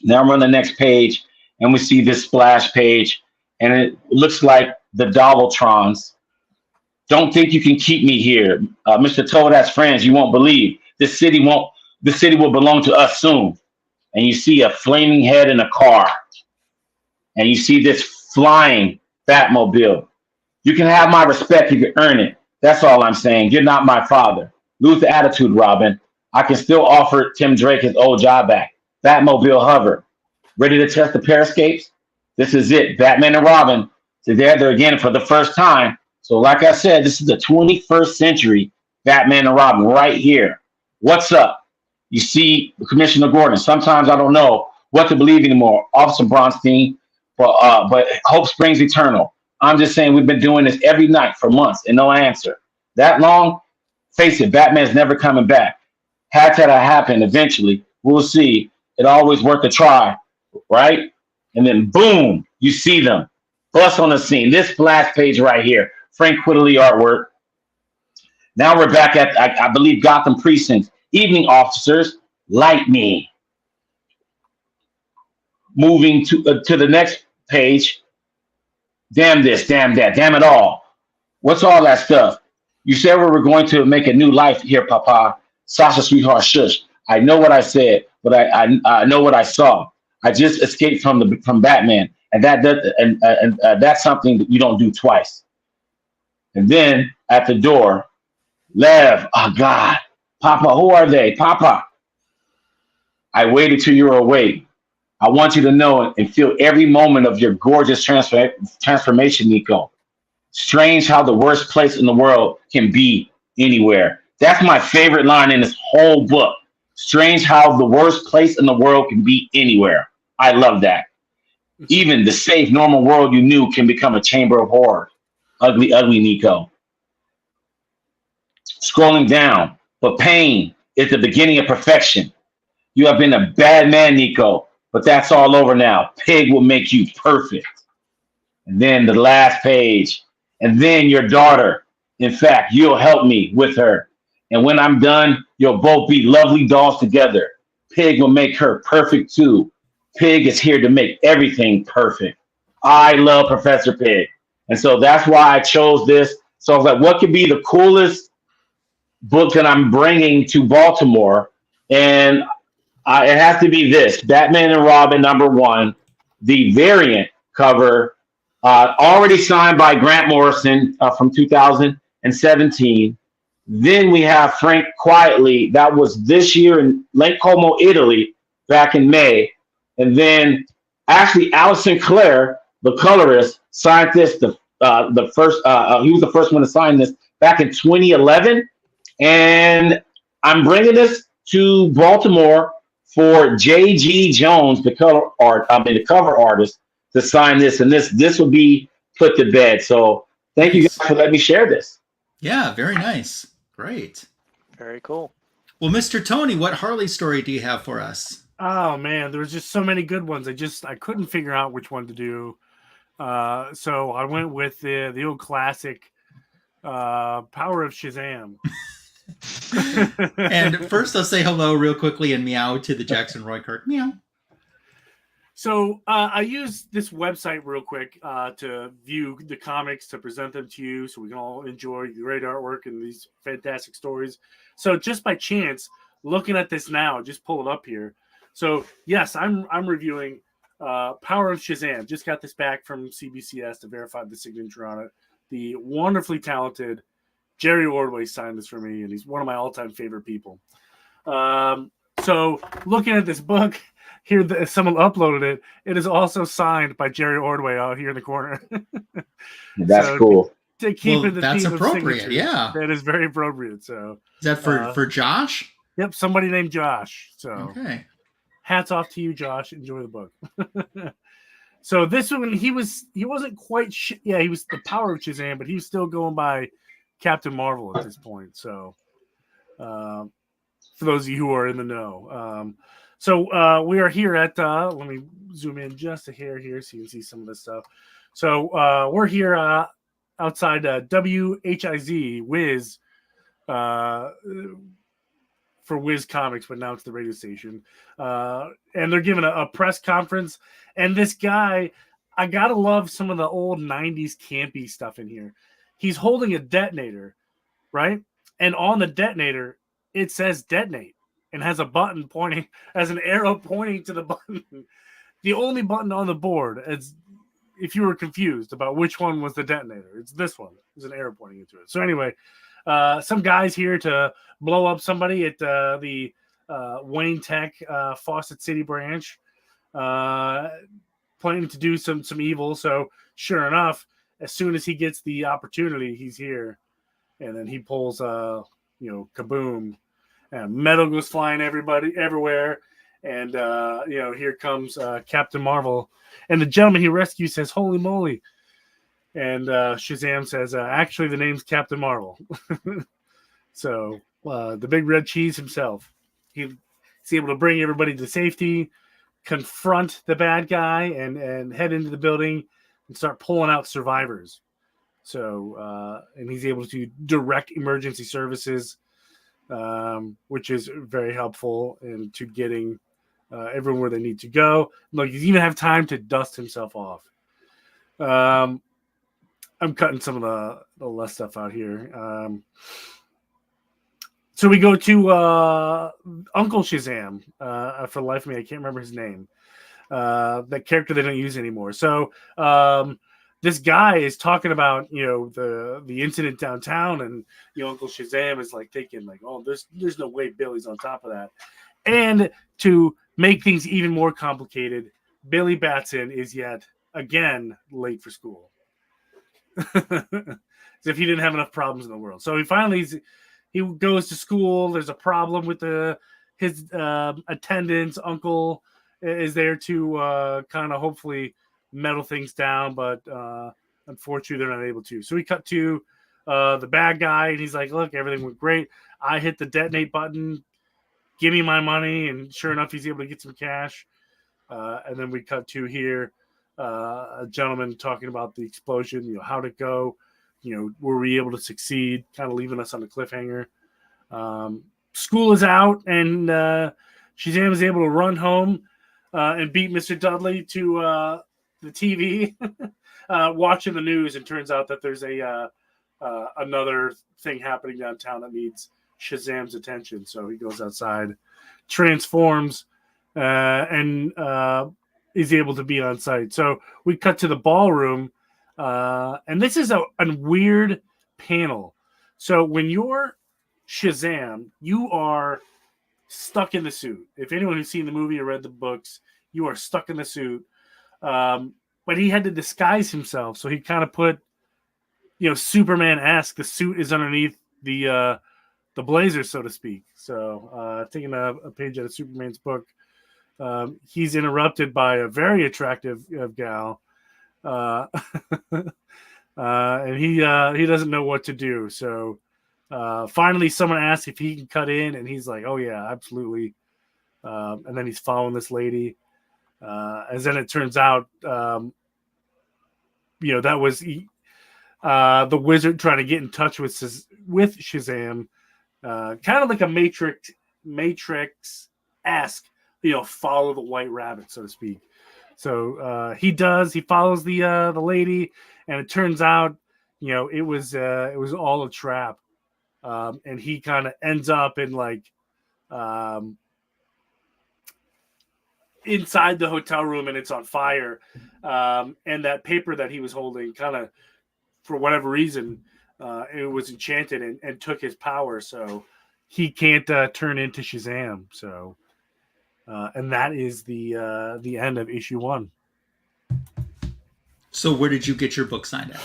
Now we're on the next page, and we see this splash page, and it looks like the Doubletrons. Don't think you can keep me here. Mr. Toad has friends you won't believe. This city will belong to us soon. And you see a flaming head in a car. And you see this flying Batmobile. You can have my respect, you can earn it. That's all I'm saying. You're not my father. Lose the attitude, Robin. I can still offer Tim Drake his old job back. Batmobile hover. Ready to test the periscapes? This is it. Batman and Robin together again for the first time. So like I said, this is the 21st century Batman and Robin right here. What's up? You see Commissioner Gordon. Sometimes I don't know what to believe anymore. Officer Bronstein, but hope springs eternal. I'm just saying we've been doing this every night for months and no answer. That long? Face it, Batman's never coming back. Had to happen eventually. We'll see. It always worth a try, right? And then boom, you see them. Bust on the scene. This splash page right here. Frank Quigley artwork. Now we're back at, I believe, Gotham Precinct. Evening, officers. Light me. Moving to the next page. Damn this, damn that, damn it all. What's all that stuff? You said we were going to make a new life here, Papa. Sasha, sweetheart, shush. I know what I said, but I know what I saw. I just escaped from Batman, and that's something that you don't do twice. And then at the door, Lev, oh God, Papa, who are they? Papa. I waited till you were awake. I want you to know and feel every moment of your gorgeous transformation, Nico. Strange how the worst place in the world can be anywhere. That's my favorite line in this whole book. Strange how the worst place in the world can be anywhere. I love that. Even the safe, normal world you knew can become a chamber of horror. Ugly, ugly Nico. Scrolling down, but pain is the beginning of perfection. You have been a bad man, Nico, but that's all over now. Pig will make you perfect. And then the last page. And then your daughter. In fact, you'll help me with her. And when I'm done, you'll both be lovely dolls together. Pig will make her perfect too. Pig is here to make everything perfect. I love Professor Pig. And so that's why I chose this. So I was like, what could be the coolest book that I'm bringing to Baltimore? And it has to be this, Batman and Robin #1, the variant cover, already signed by Grant Morrison from 2017. Then we have Frank Quietly. That was this year in Lake Como, Italy, back in May. And then actually Alison Clare, the colorist, signed this. He was the first one to sign this back in 2011. And I'm bringing this to Baltimore for J.G. Jones, the cover artist, to sign this, and this will be put to bed. So thank you guys for letting me share this. Yeah, very nice. Great. Very cool. Well, Mr. Tony, what Harley story do you have for us? Oh man, there was just so many good ones. I couldn't figure out which one to do. So I went with the old classic, Power of Shazam. And first, I'll say hello real quickly and meow to the Jackson Roy card. Meow. So I use this website real quick to view the comics, to present them to you so we can all enjoy the great artwork and these fantastic stories. So just by chance, looking at this now, just pull it up here. So yes, I'm reviewing Power of Shazam. Just got this back from CBCS to verify the signature on it. The wonderfully talented Jerry Ordway signed this for me, and he's one of my all-time favorite people. So looking at this book, here someone uploaded it. It is also signed by Jerry Ordway out here in the corner. That's so cool. To keep it the that's theme appropriate. Of yeah, that is very appropriate. So is that for Josh? Yep, somebody named Josh. So okay, hats off to you, Josh. Enjoy the book. So this one, he wasn't quite. He was the Power of Shazam, but he was still going by Captain Marvel at this point. So for those of you who are in the know. So we are here at, let me zoom in just a hair here so you can see some of this stuff. So we're here outside WHIZ, Wiz, for Wiz Comics, but now it's the radio station. And they're giving a press conference. And this guy, I got to love some of the old 90s campy stuff in here. He's holding a detonator, right? And on the detonator, it says detonate. And has a button pointing, as an arrow pointing to the button. The only button on the board, as if you were confused about which one was the detonator, it's this one. There's an arrow pointing into it. So anyway, some guys here to blow up somebody at the Wayne Tech Fawcett City branch, planning to do some evil. So sure enough, as soon as he gets the opportunity, he's here, and then he pulls kaboom. And metal goes flying everywhere. And, here comes Captain Marvel. And the gentleman he rescues says, holy moly. And Shazam says, actually, the name's Captain Marvel. So the big red cheese himself. He's able to bring everybody to safety, confront the bad guy, and head into the building and start pulling out survivors. So, and he's able to direct emergency services, which is very helpful into getting everyone where they need to go. Look, he's even have time to dust himself off. I'm cutting some of the less stuff out here. So we go to Uncle Shazam. For the life of me, I can't remember his name. That character they don't use anymore. So this guy is talking about, the incident downtown, and Uncle Shazam is like thinking like, oh, there's no way Billy's on top of that. And to make things even more complicated, Billy Batson is yet again late for school. As if he didn't have enough problems in the world. So he goes to school. There's a problem with his attendance. Uncle is there to kind of hopefully settle things down, but unfortunately they're not able to. So we cut to the bad guy, and he's like, "Look, everything went great. I hit the detonate button. Give me my money." And sure enough, he's able to get some cash. And then we cut to here, a gentleman talking about the explosion. How'd it go? Were we able to succeed? Kind of leaving us on a cliffhanger. School is out, and Shazam is able to run home and beat Mr. Dudley to the TV, watching the news. And turns out that there's another thing happening downtown that needs Shazam's attention. So he goes outside, transforms, and is able to be on site. So we cut to the ballroom. And this is a weird panel. So when you're Shazam, you are stuck in the suit. If anyone who's seen the movie or read the books, you are stuck in the suit. But he had to disguise himself. So he kind of put, Superman-esque. The suit is underneath the blazer, so to speak. So taking a page out of Superman's book, he's interrupted by a very attractive gal. And he doesn't know what to do. So finally someone asks if he can cut in, and he's like, "Oh yeah, absolutely." And then he's following this lady. And then it turns out, that was the wizard trying to get in touch with Shazam, kind of like a Matrix-esque, follow the white rabbit, so to speak. So he follows the lady, and it turns out, it was all a trap. And he kind of ends up in inside the hotel room, and it's on fire. And that paper that he was holding kind of, for whatever reason, it was enchanted and took his power. So he can't turn into Shazam. So, and that is the end of issue 1. So where did you get your book signed at?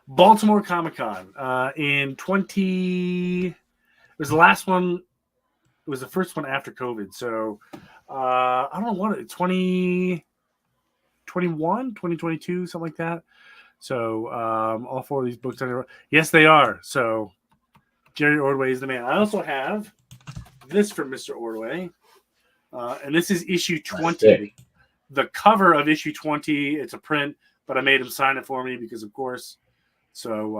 Baltimore Comic-Con in it was the last one. It was the first one after COVID. So I don't know what 2021, 2022, something like that. So all 4 of these books are, yes, they are. So Jerry Ordway is the man. I also have this from Mr. Ordway. And this is issue 20. The cover of issue 20, it's a print, but I made him sign it for me because, of course. So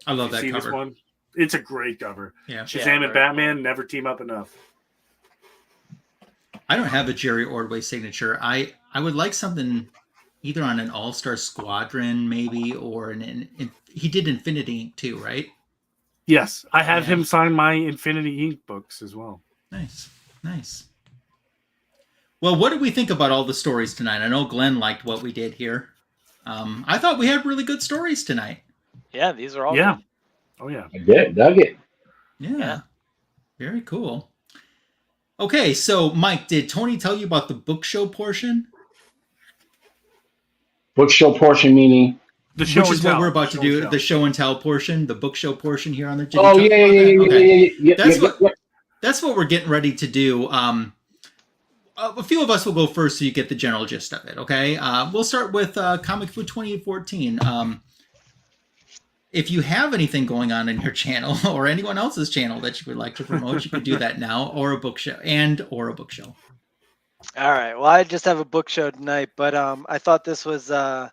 I love that cover. This one? It's a great cover. Yeah. Shazam and Batman never team up enough. I don't have a Jerry Ordway signature. I would like something either on an All-Star Squadron, maybe, or he did Infinity Inc. too, right? Yes, I have him sign my Infinity Inc. books as well. Nice. Well, what did we think about all the stories tonight? I know Glenn liked what we did here. I thought we had really good stories tonight. Yeah, these are all good. Oh, yeah. I dug it. Yeah. Very cool. Okay, so Mike, did Tony tell you about the book show portion? Book show portion meaning? The show Which is what we're about to do, the show and tell portion, the book show portion here on the... Yeah. That's what we're getting ready to do. A few of us will go first so you get the general gist of it, okay? We'll start with Comic Food 2014. If you have anything going on in your channel or anyone else's channel that you would like to promote, you could do that now, or a book show. All right. Well, I just have a book show tonight, but I thought this was a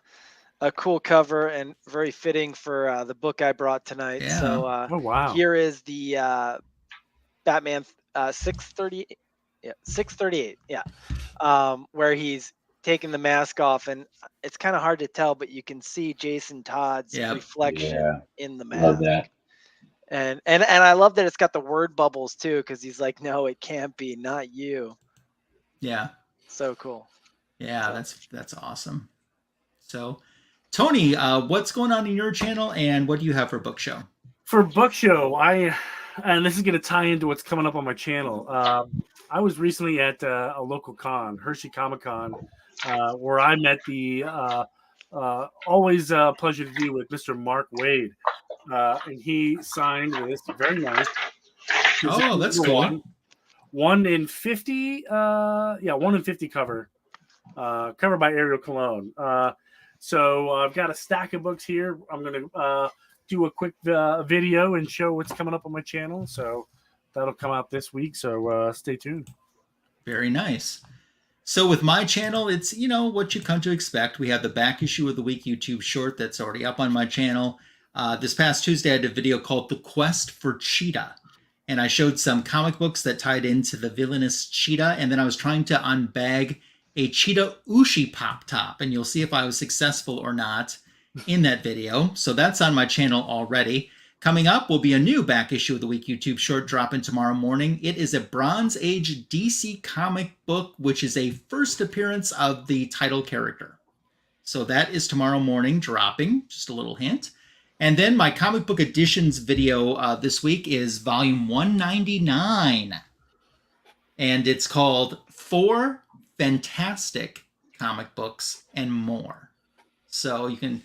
cool cover and very fitting for the book I brought tonight. Yeah. So oh, wow. Here is the Batman 638. Yeah, 638. Yeah. Where he's taking the mask off, and it's kind of hard to tell, but you can see Jason Todd's reflection in the mask. Love that. And I love that it's got the word bubbles too, because he's like, no, it can't be, not you. Yeah. So cool. Yeah, that's awesome. So, Tony, what's going on in your channel, and what do you have for book show? For book show, I and this is going to tie into what's coming up on my channel. I was recently at a local con, Hershey Comic Con, where I met the always a pleasure to do with Mr. Mark Wade, and he signed this. Very nice. Oh, that's cool. 1 in 50. 1 in 50 cover. Covered by Ariel Cologne. So I've got a stack of books here. I'm going to do a quick video and show what's coming up on my channel. So that'll come out this week. So stay tuned. Very nice. So with my channel, it's, what you come to expect. We have the back issue of the week YouTube short that's already up on my channel. This past Tuesday, I did a video called The Quest for Cheetah. And I showed some comic books that tied into the villainous Cheetah. And then I was trying to unbag a Cheetah Ushi Pop Top. And you'll see if I was successful or not in that video. So that's on my channel already. Coming up will be a new back issue of the week YouTube short dropping tomorrow morning. It is a Bronze Age DC comic book, which is a first appearance of the title character. So that is tomorrow morning dropping, just a little hint. And then my comic book editions video this week is volume 199. And it's called 4 Fantastic Comic Books and More. So you can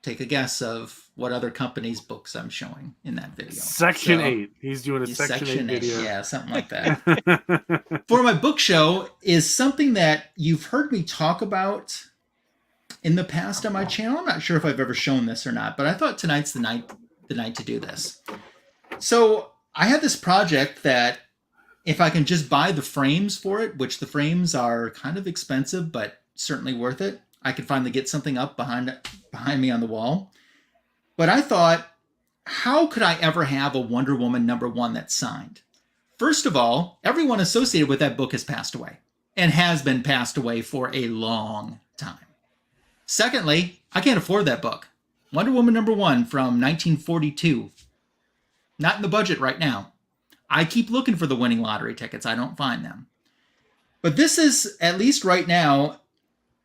take a guess of what other companies' books I'm showing in that video. Section 8. He's doing a Section 8 video. Yeah, something like that. For my book show is something that you've heard me talk about in the past on my channel. I'm not sure if I've ever shown this or not, but I thought tonight's the night to do this. So I had this project that if I can just buy the frames for it, which the frames are kind of expensive, but certainly worth it, I could finally get something up behind me on the wall. But I thought, how could I ever have a Wonder Woman #1 that's signed? First of all, everyone associated with that book has passed away and has been passed away for a long time. Secondly, I can't afford that book. Wonder Woman #1 from 1942. Not in the budget right now. I keep looking for the winning lottery tickets. I don't find them. But this is, at least right now,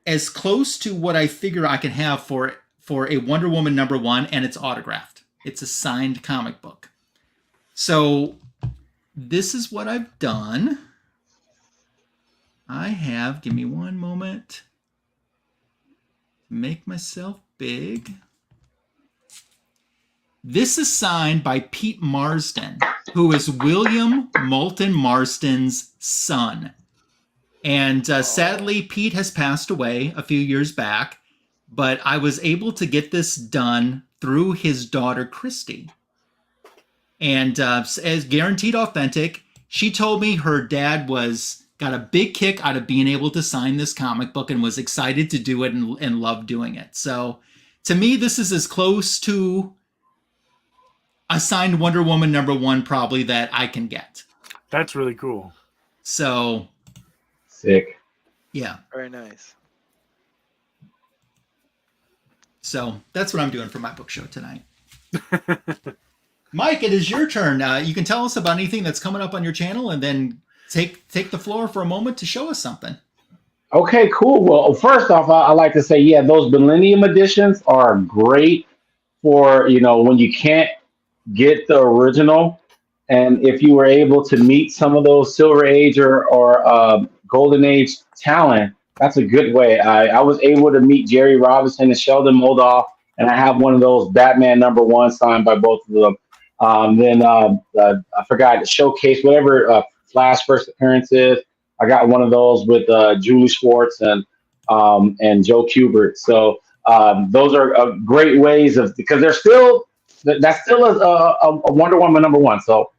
as close to what I figure I can have for a Wonder Woman #1, and it's autographed. It's a signed comic book. So this is what I've done. Give me one moment. Make myself big. This is signed by Pete Marsden, who is William Moulton Marsden's son. And sadly, Pete has passed away a few years back, but I was able to get this done through his daughter, Christy. And as guaranteed authentic, she told me her dad got a big kick out of being able to sign this comic book and was excited to do it and loved doing it. So to me, this is as close to a signed Wonder Woman #1 probably that I can get. That's really cool. So sick. Yeah. Very nice. So that's what I'm doing for my book show tonight. Mike, it is your turn. You can tell us about anything that's coming up on your channel and then take the floor for a moment to show us something. Okay, cool. Well, first off, I like to say, yeah, those Millennium editions are great for, when you can't get the original. And if you were able to meet some of those Silver Age or Golden Age talent, that's a good way. I was able to meet Jerry Robinson and Sheldon Moldoff, and I have one of those Batman #1 signed by both of them. I forgot, Showcase, whatever Flash first appearance is. I got one of those with Julie Schwartz and Joe Kubert. So those are great ways because that's still a Wonder Woman #1. So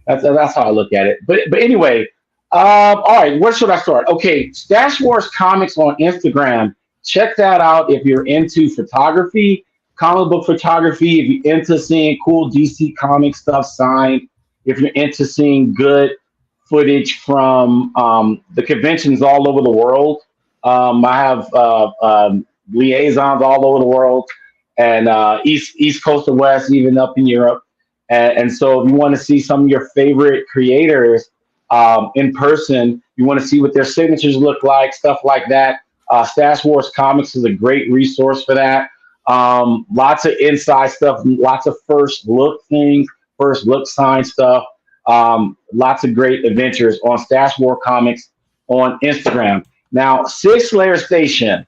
that's how I look at it. But anyway, all right, where should I start? Okay, Stash Wars Comics on Instagram. Check that out if you're into photography, comic book photography. If you're into seeing cool DC comic stuff signed, if you're into seeing good footage from the conventions all over the world. I have liaisons all over the world, and East Coast to West, even up in Europe. And so if you want to see some of your favorite creators in person, you want to see what their signatures look like, stuff like that, Stash Wars Comics is a great resource for that. Lots of inside stuff, lots of first look things, first look sign stuff. Lots of great adventures on Stash War Comics on Instagram. Now, Sig Slayer Station.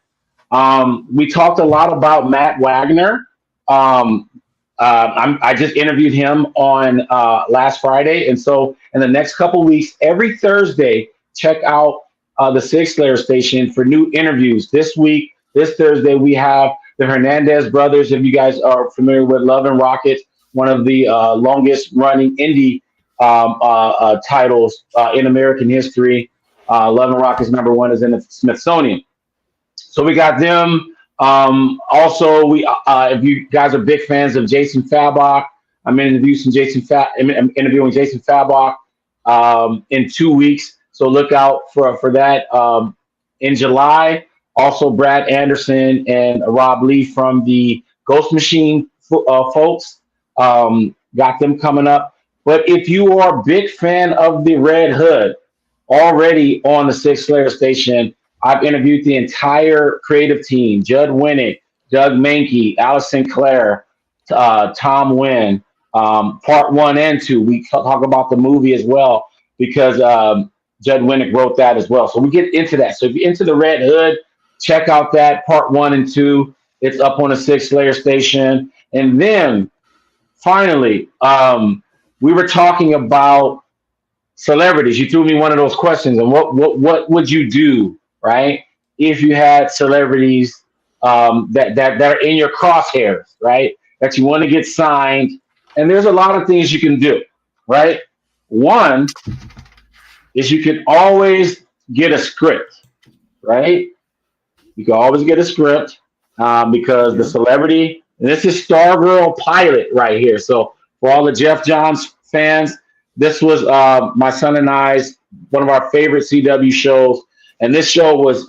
We talked a lot about Matt Wagner. I just interviewed him on last Friday, and so in the next couple weeks, every Thursday, check out the Sig Slayer Station for new interviews. This week, this Thursday, we have the Hernandez brothers. If you guys are familiar with Love and Rockets, one of the longest running indie titles in American history. Love and Rockets #1 is in the Smithsonian. So we got them. Also, we if you guys are big fans of Jason Fabok, I'm interviewing Jason Fabok in 2 weeks. So look out for that. In July, also Brad Anderson and Rob Lee from the Ghost Machine folks got them coming up. But if you are a big fan of the Red Hood, already on the Sig Slayer Station, I've interviewed the entire creative team: Judd Winick, Doug Mankey, Alice Sinclair, Tom Wynn. Part 1 and 2, we talk about the movie as well, because Judd Winick wrote that as well. So we get into that. So if you're into the Red Hood, check out that part 1 and 2. It's up on the Sig Slayer Station. And then finally, we were talking about celebrities. You threw me one of those questions, and what would you do, right, if you had celebrities that are in your crosshairs, right, that you want to get signed? And there's a lot of things you can do, right? One is you can always get a script, right? You can always get a script because the celebrity, and this is Stargirl pilot right here. So for all the Jeff Johns fans, this was my son and I's, one of our favorite CW shows. And this show was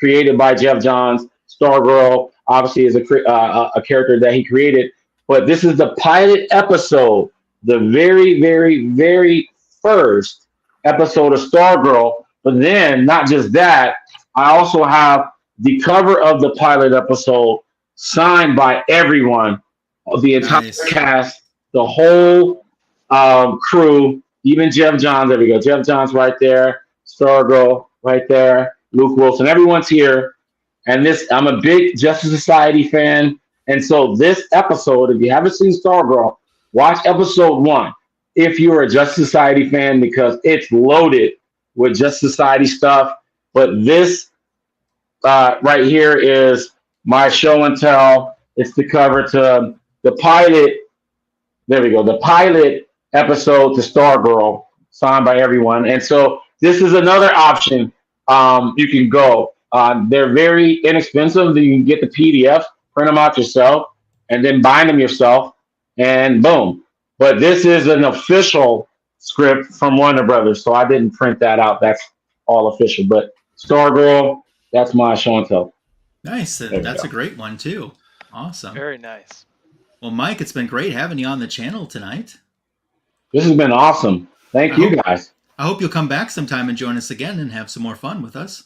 created by Jeff Johns. Stargirl obviously is a character that he created. But this is the pilot episode, the very, very, very first episode of Stargirl. But then, not just that, I also have the cover of the pilot episode signed by everyone, the entire cast, the whole crew, even Jeff Johns. There we go. Jeff Johns right there. Stargirl right there. Luke Wilson. Everyone's here. And I'm a big Justice Society fan. And so this episode, if you haven't seen Stargirl, watch episode 1 if you're a Justice Society fan, because it's loaded with Justice Society stuff. But this right here is my show and tell. It's the cover to the pilot. There we go. The pilot episode to Stargirl, signed by everyone. And so this is another option you can go. They're very inexpensive. You can get the PDF, print them out yourself, and then bind them yourself, and boom. But this is an official script from Warner Brothers, so I didn't print that out. That's all official. But Stargirl, that's my show and tell. Nice. That's a great one, too. Awesome. Very nice. Well, Mike, it's been great having you on the channel tonight. This has been awesome. Thank you, guys. I hope you'll come back sometime and join us again and have some more fun with us.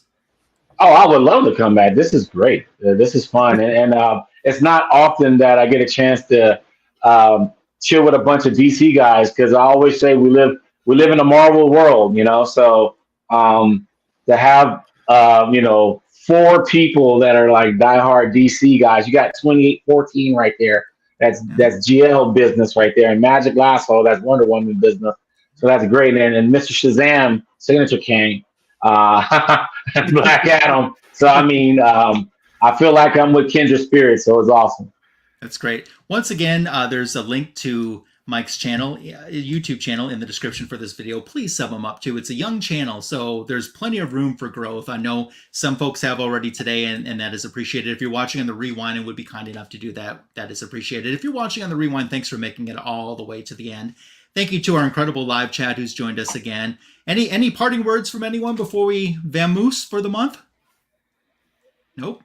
Oh, I would love to come back. This is great. This is fun. And it's not often that I get a chance to chill with a bunch of DC guys, because I always say we live in a Marvel world, you know. So to have 4 people that are like diehard DC guys, you got 2814 right there. That's GL business right there, and Magic Lasso, that's Wonder Woman business. So that's great. And Mr. Shazam, Signature King, Black Adam. So I mean, I feel like I'm with kindred spirits. So it's awesome. That's great. Once again, there's a link to Mike's channel, YouTube channel, in the description for this video. Please sub him up too. It's a young channel, so there's plenty of room for growth. I know some folks have already today, and that is appreciated. If you're watching on the rewind and would be kind enough to do that, that is appreciated. If you're watching on the rewind, thanks for making it all the way to the end. Thank you to our incredible live chat who's joined us again. Any parting words from anyone before we vamoose for the month? Nope.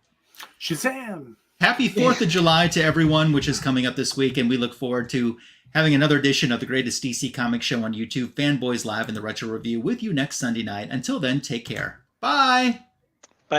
Shazam! Happy 4th of July to everyone, which is coming up this week, and we look forward to having another edition of the greatest DC Comics show on YouTube, Fanboys Live in the Retro Review, with you next Sunday night. Until then, take care. Bye!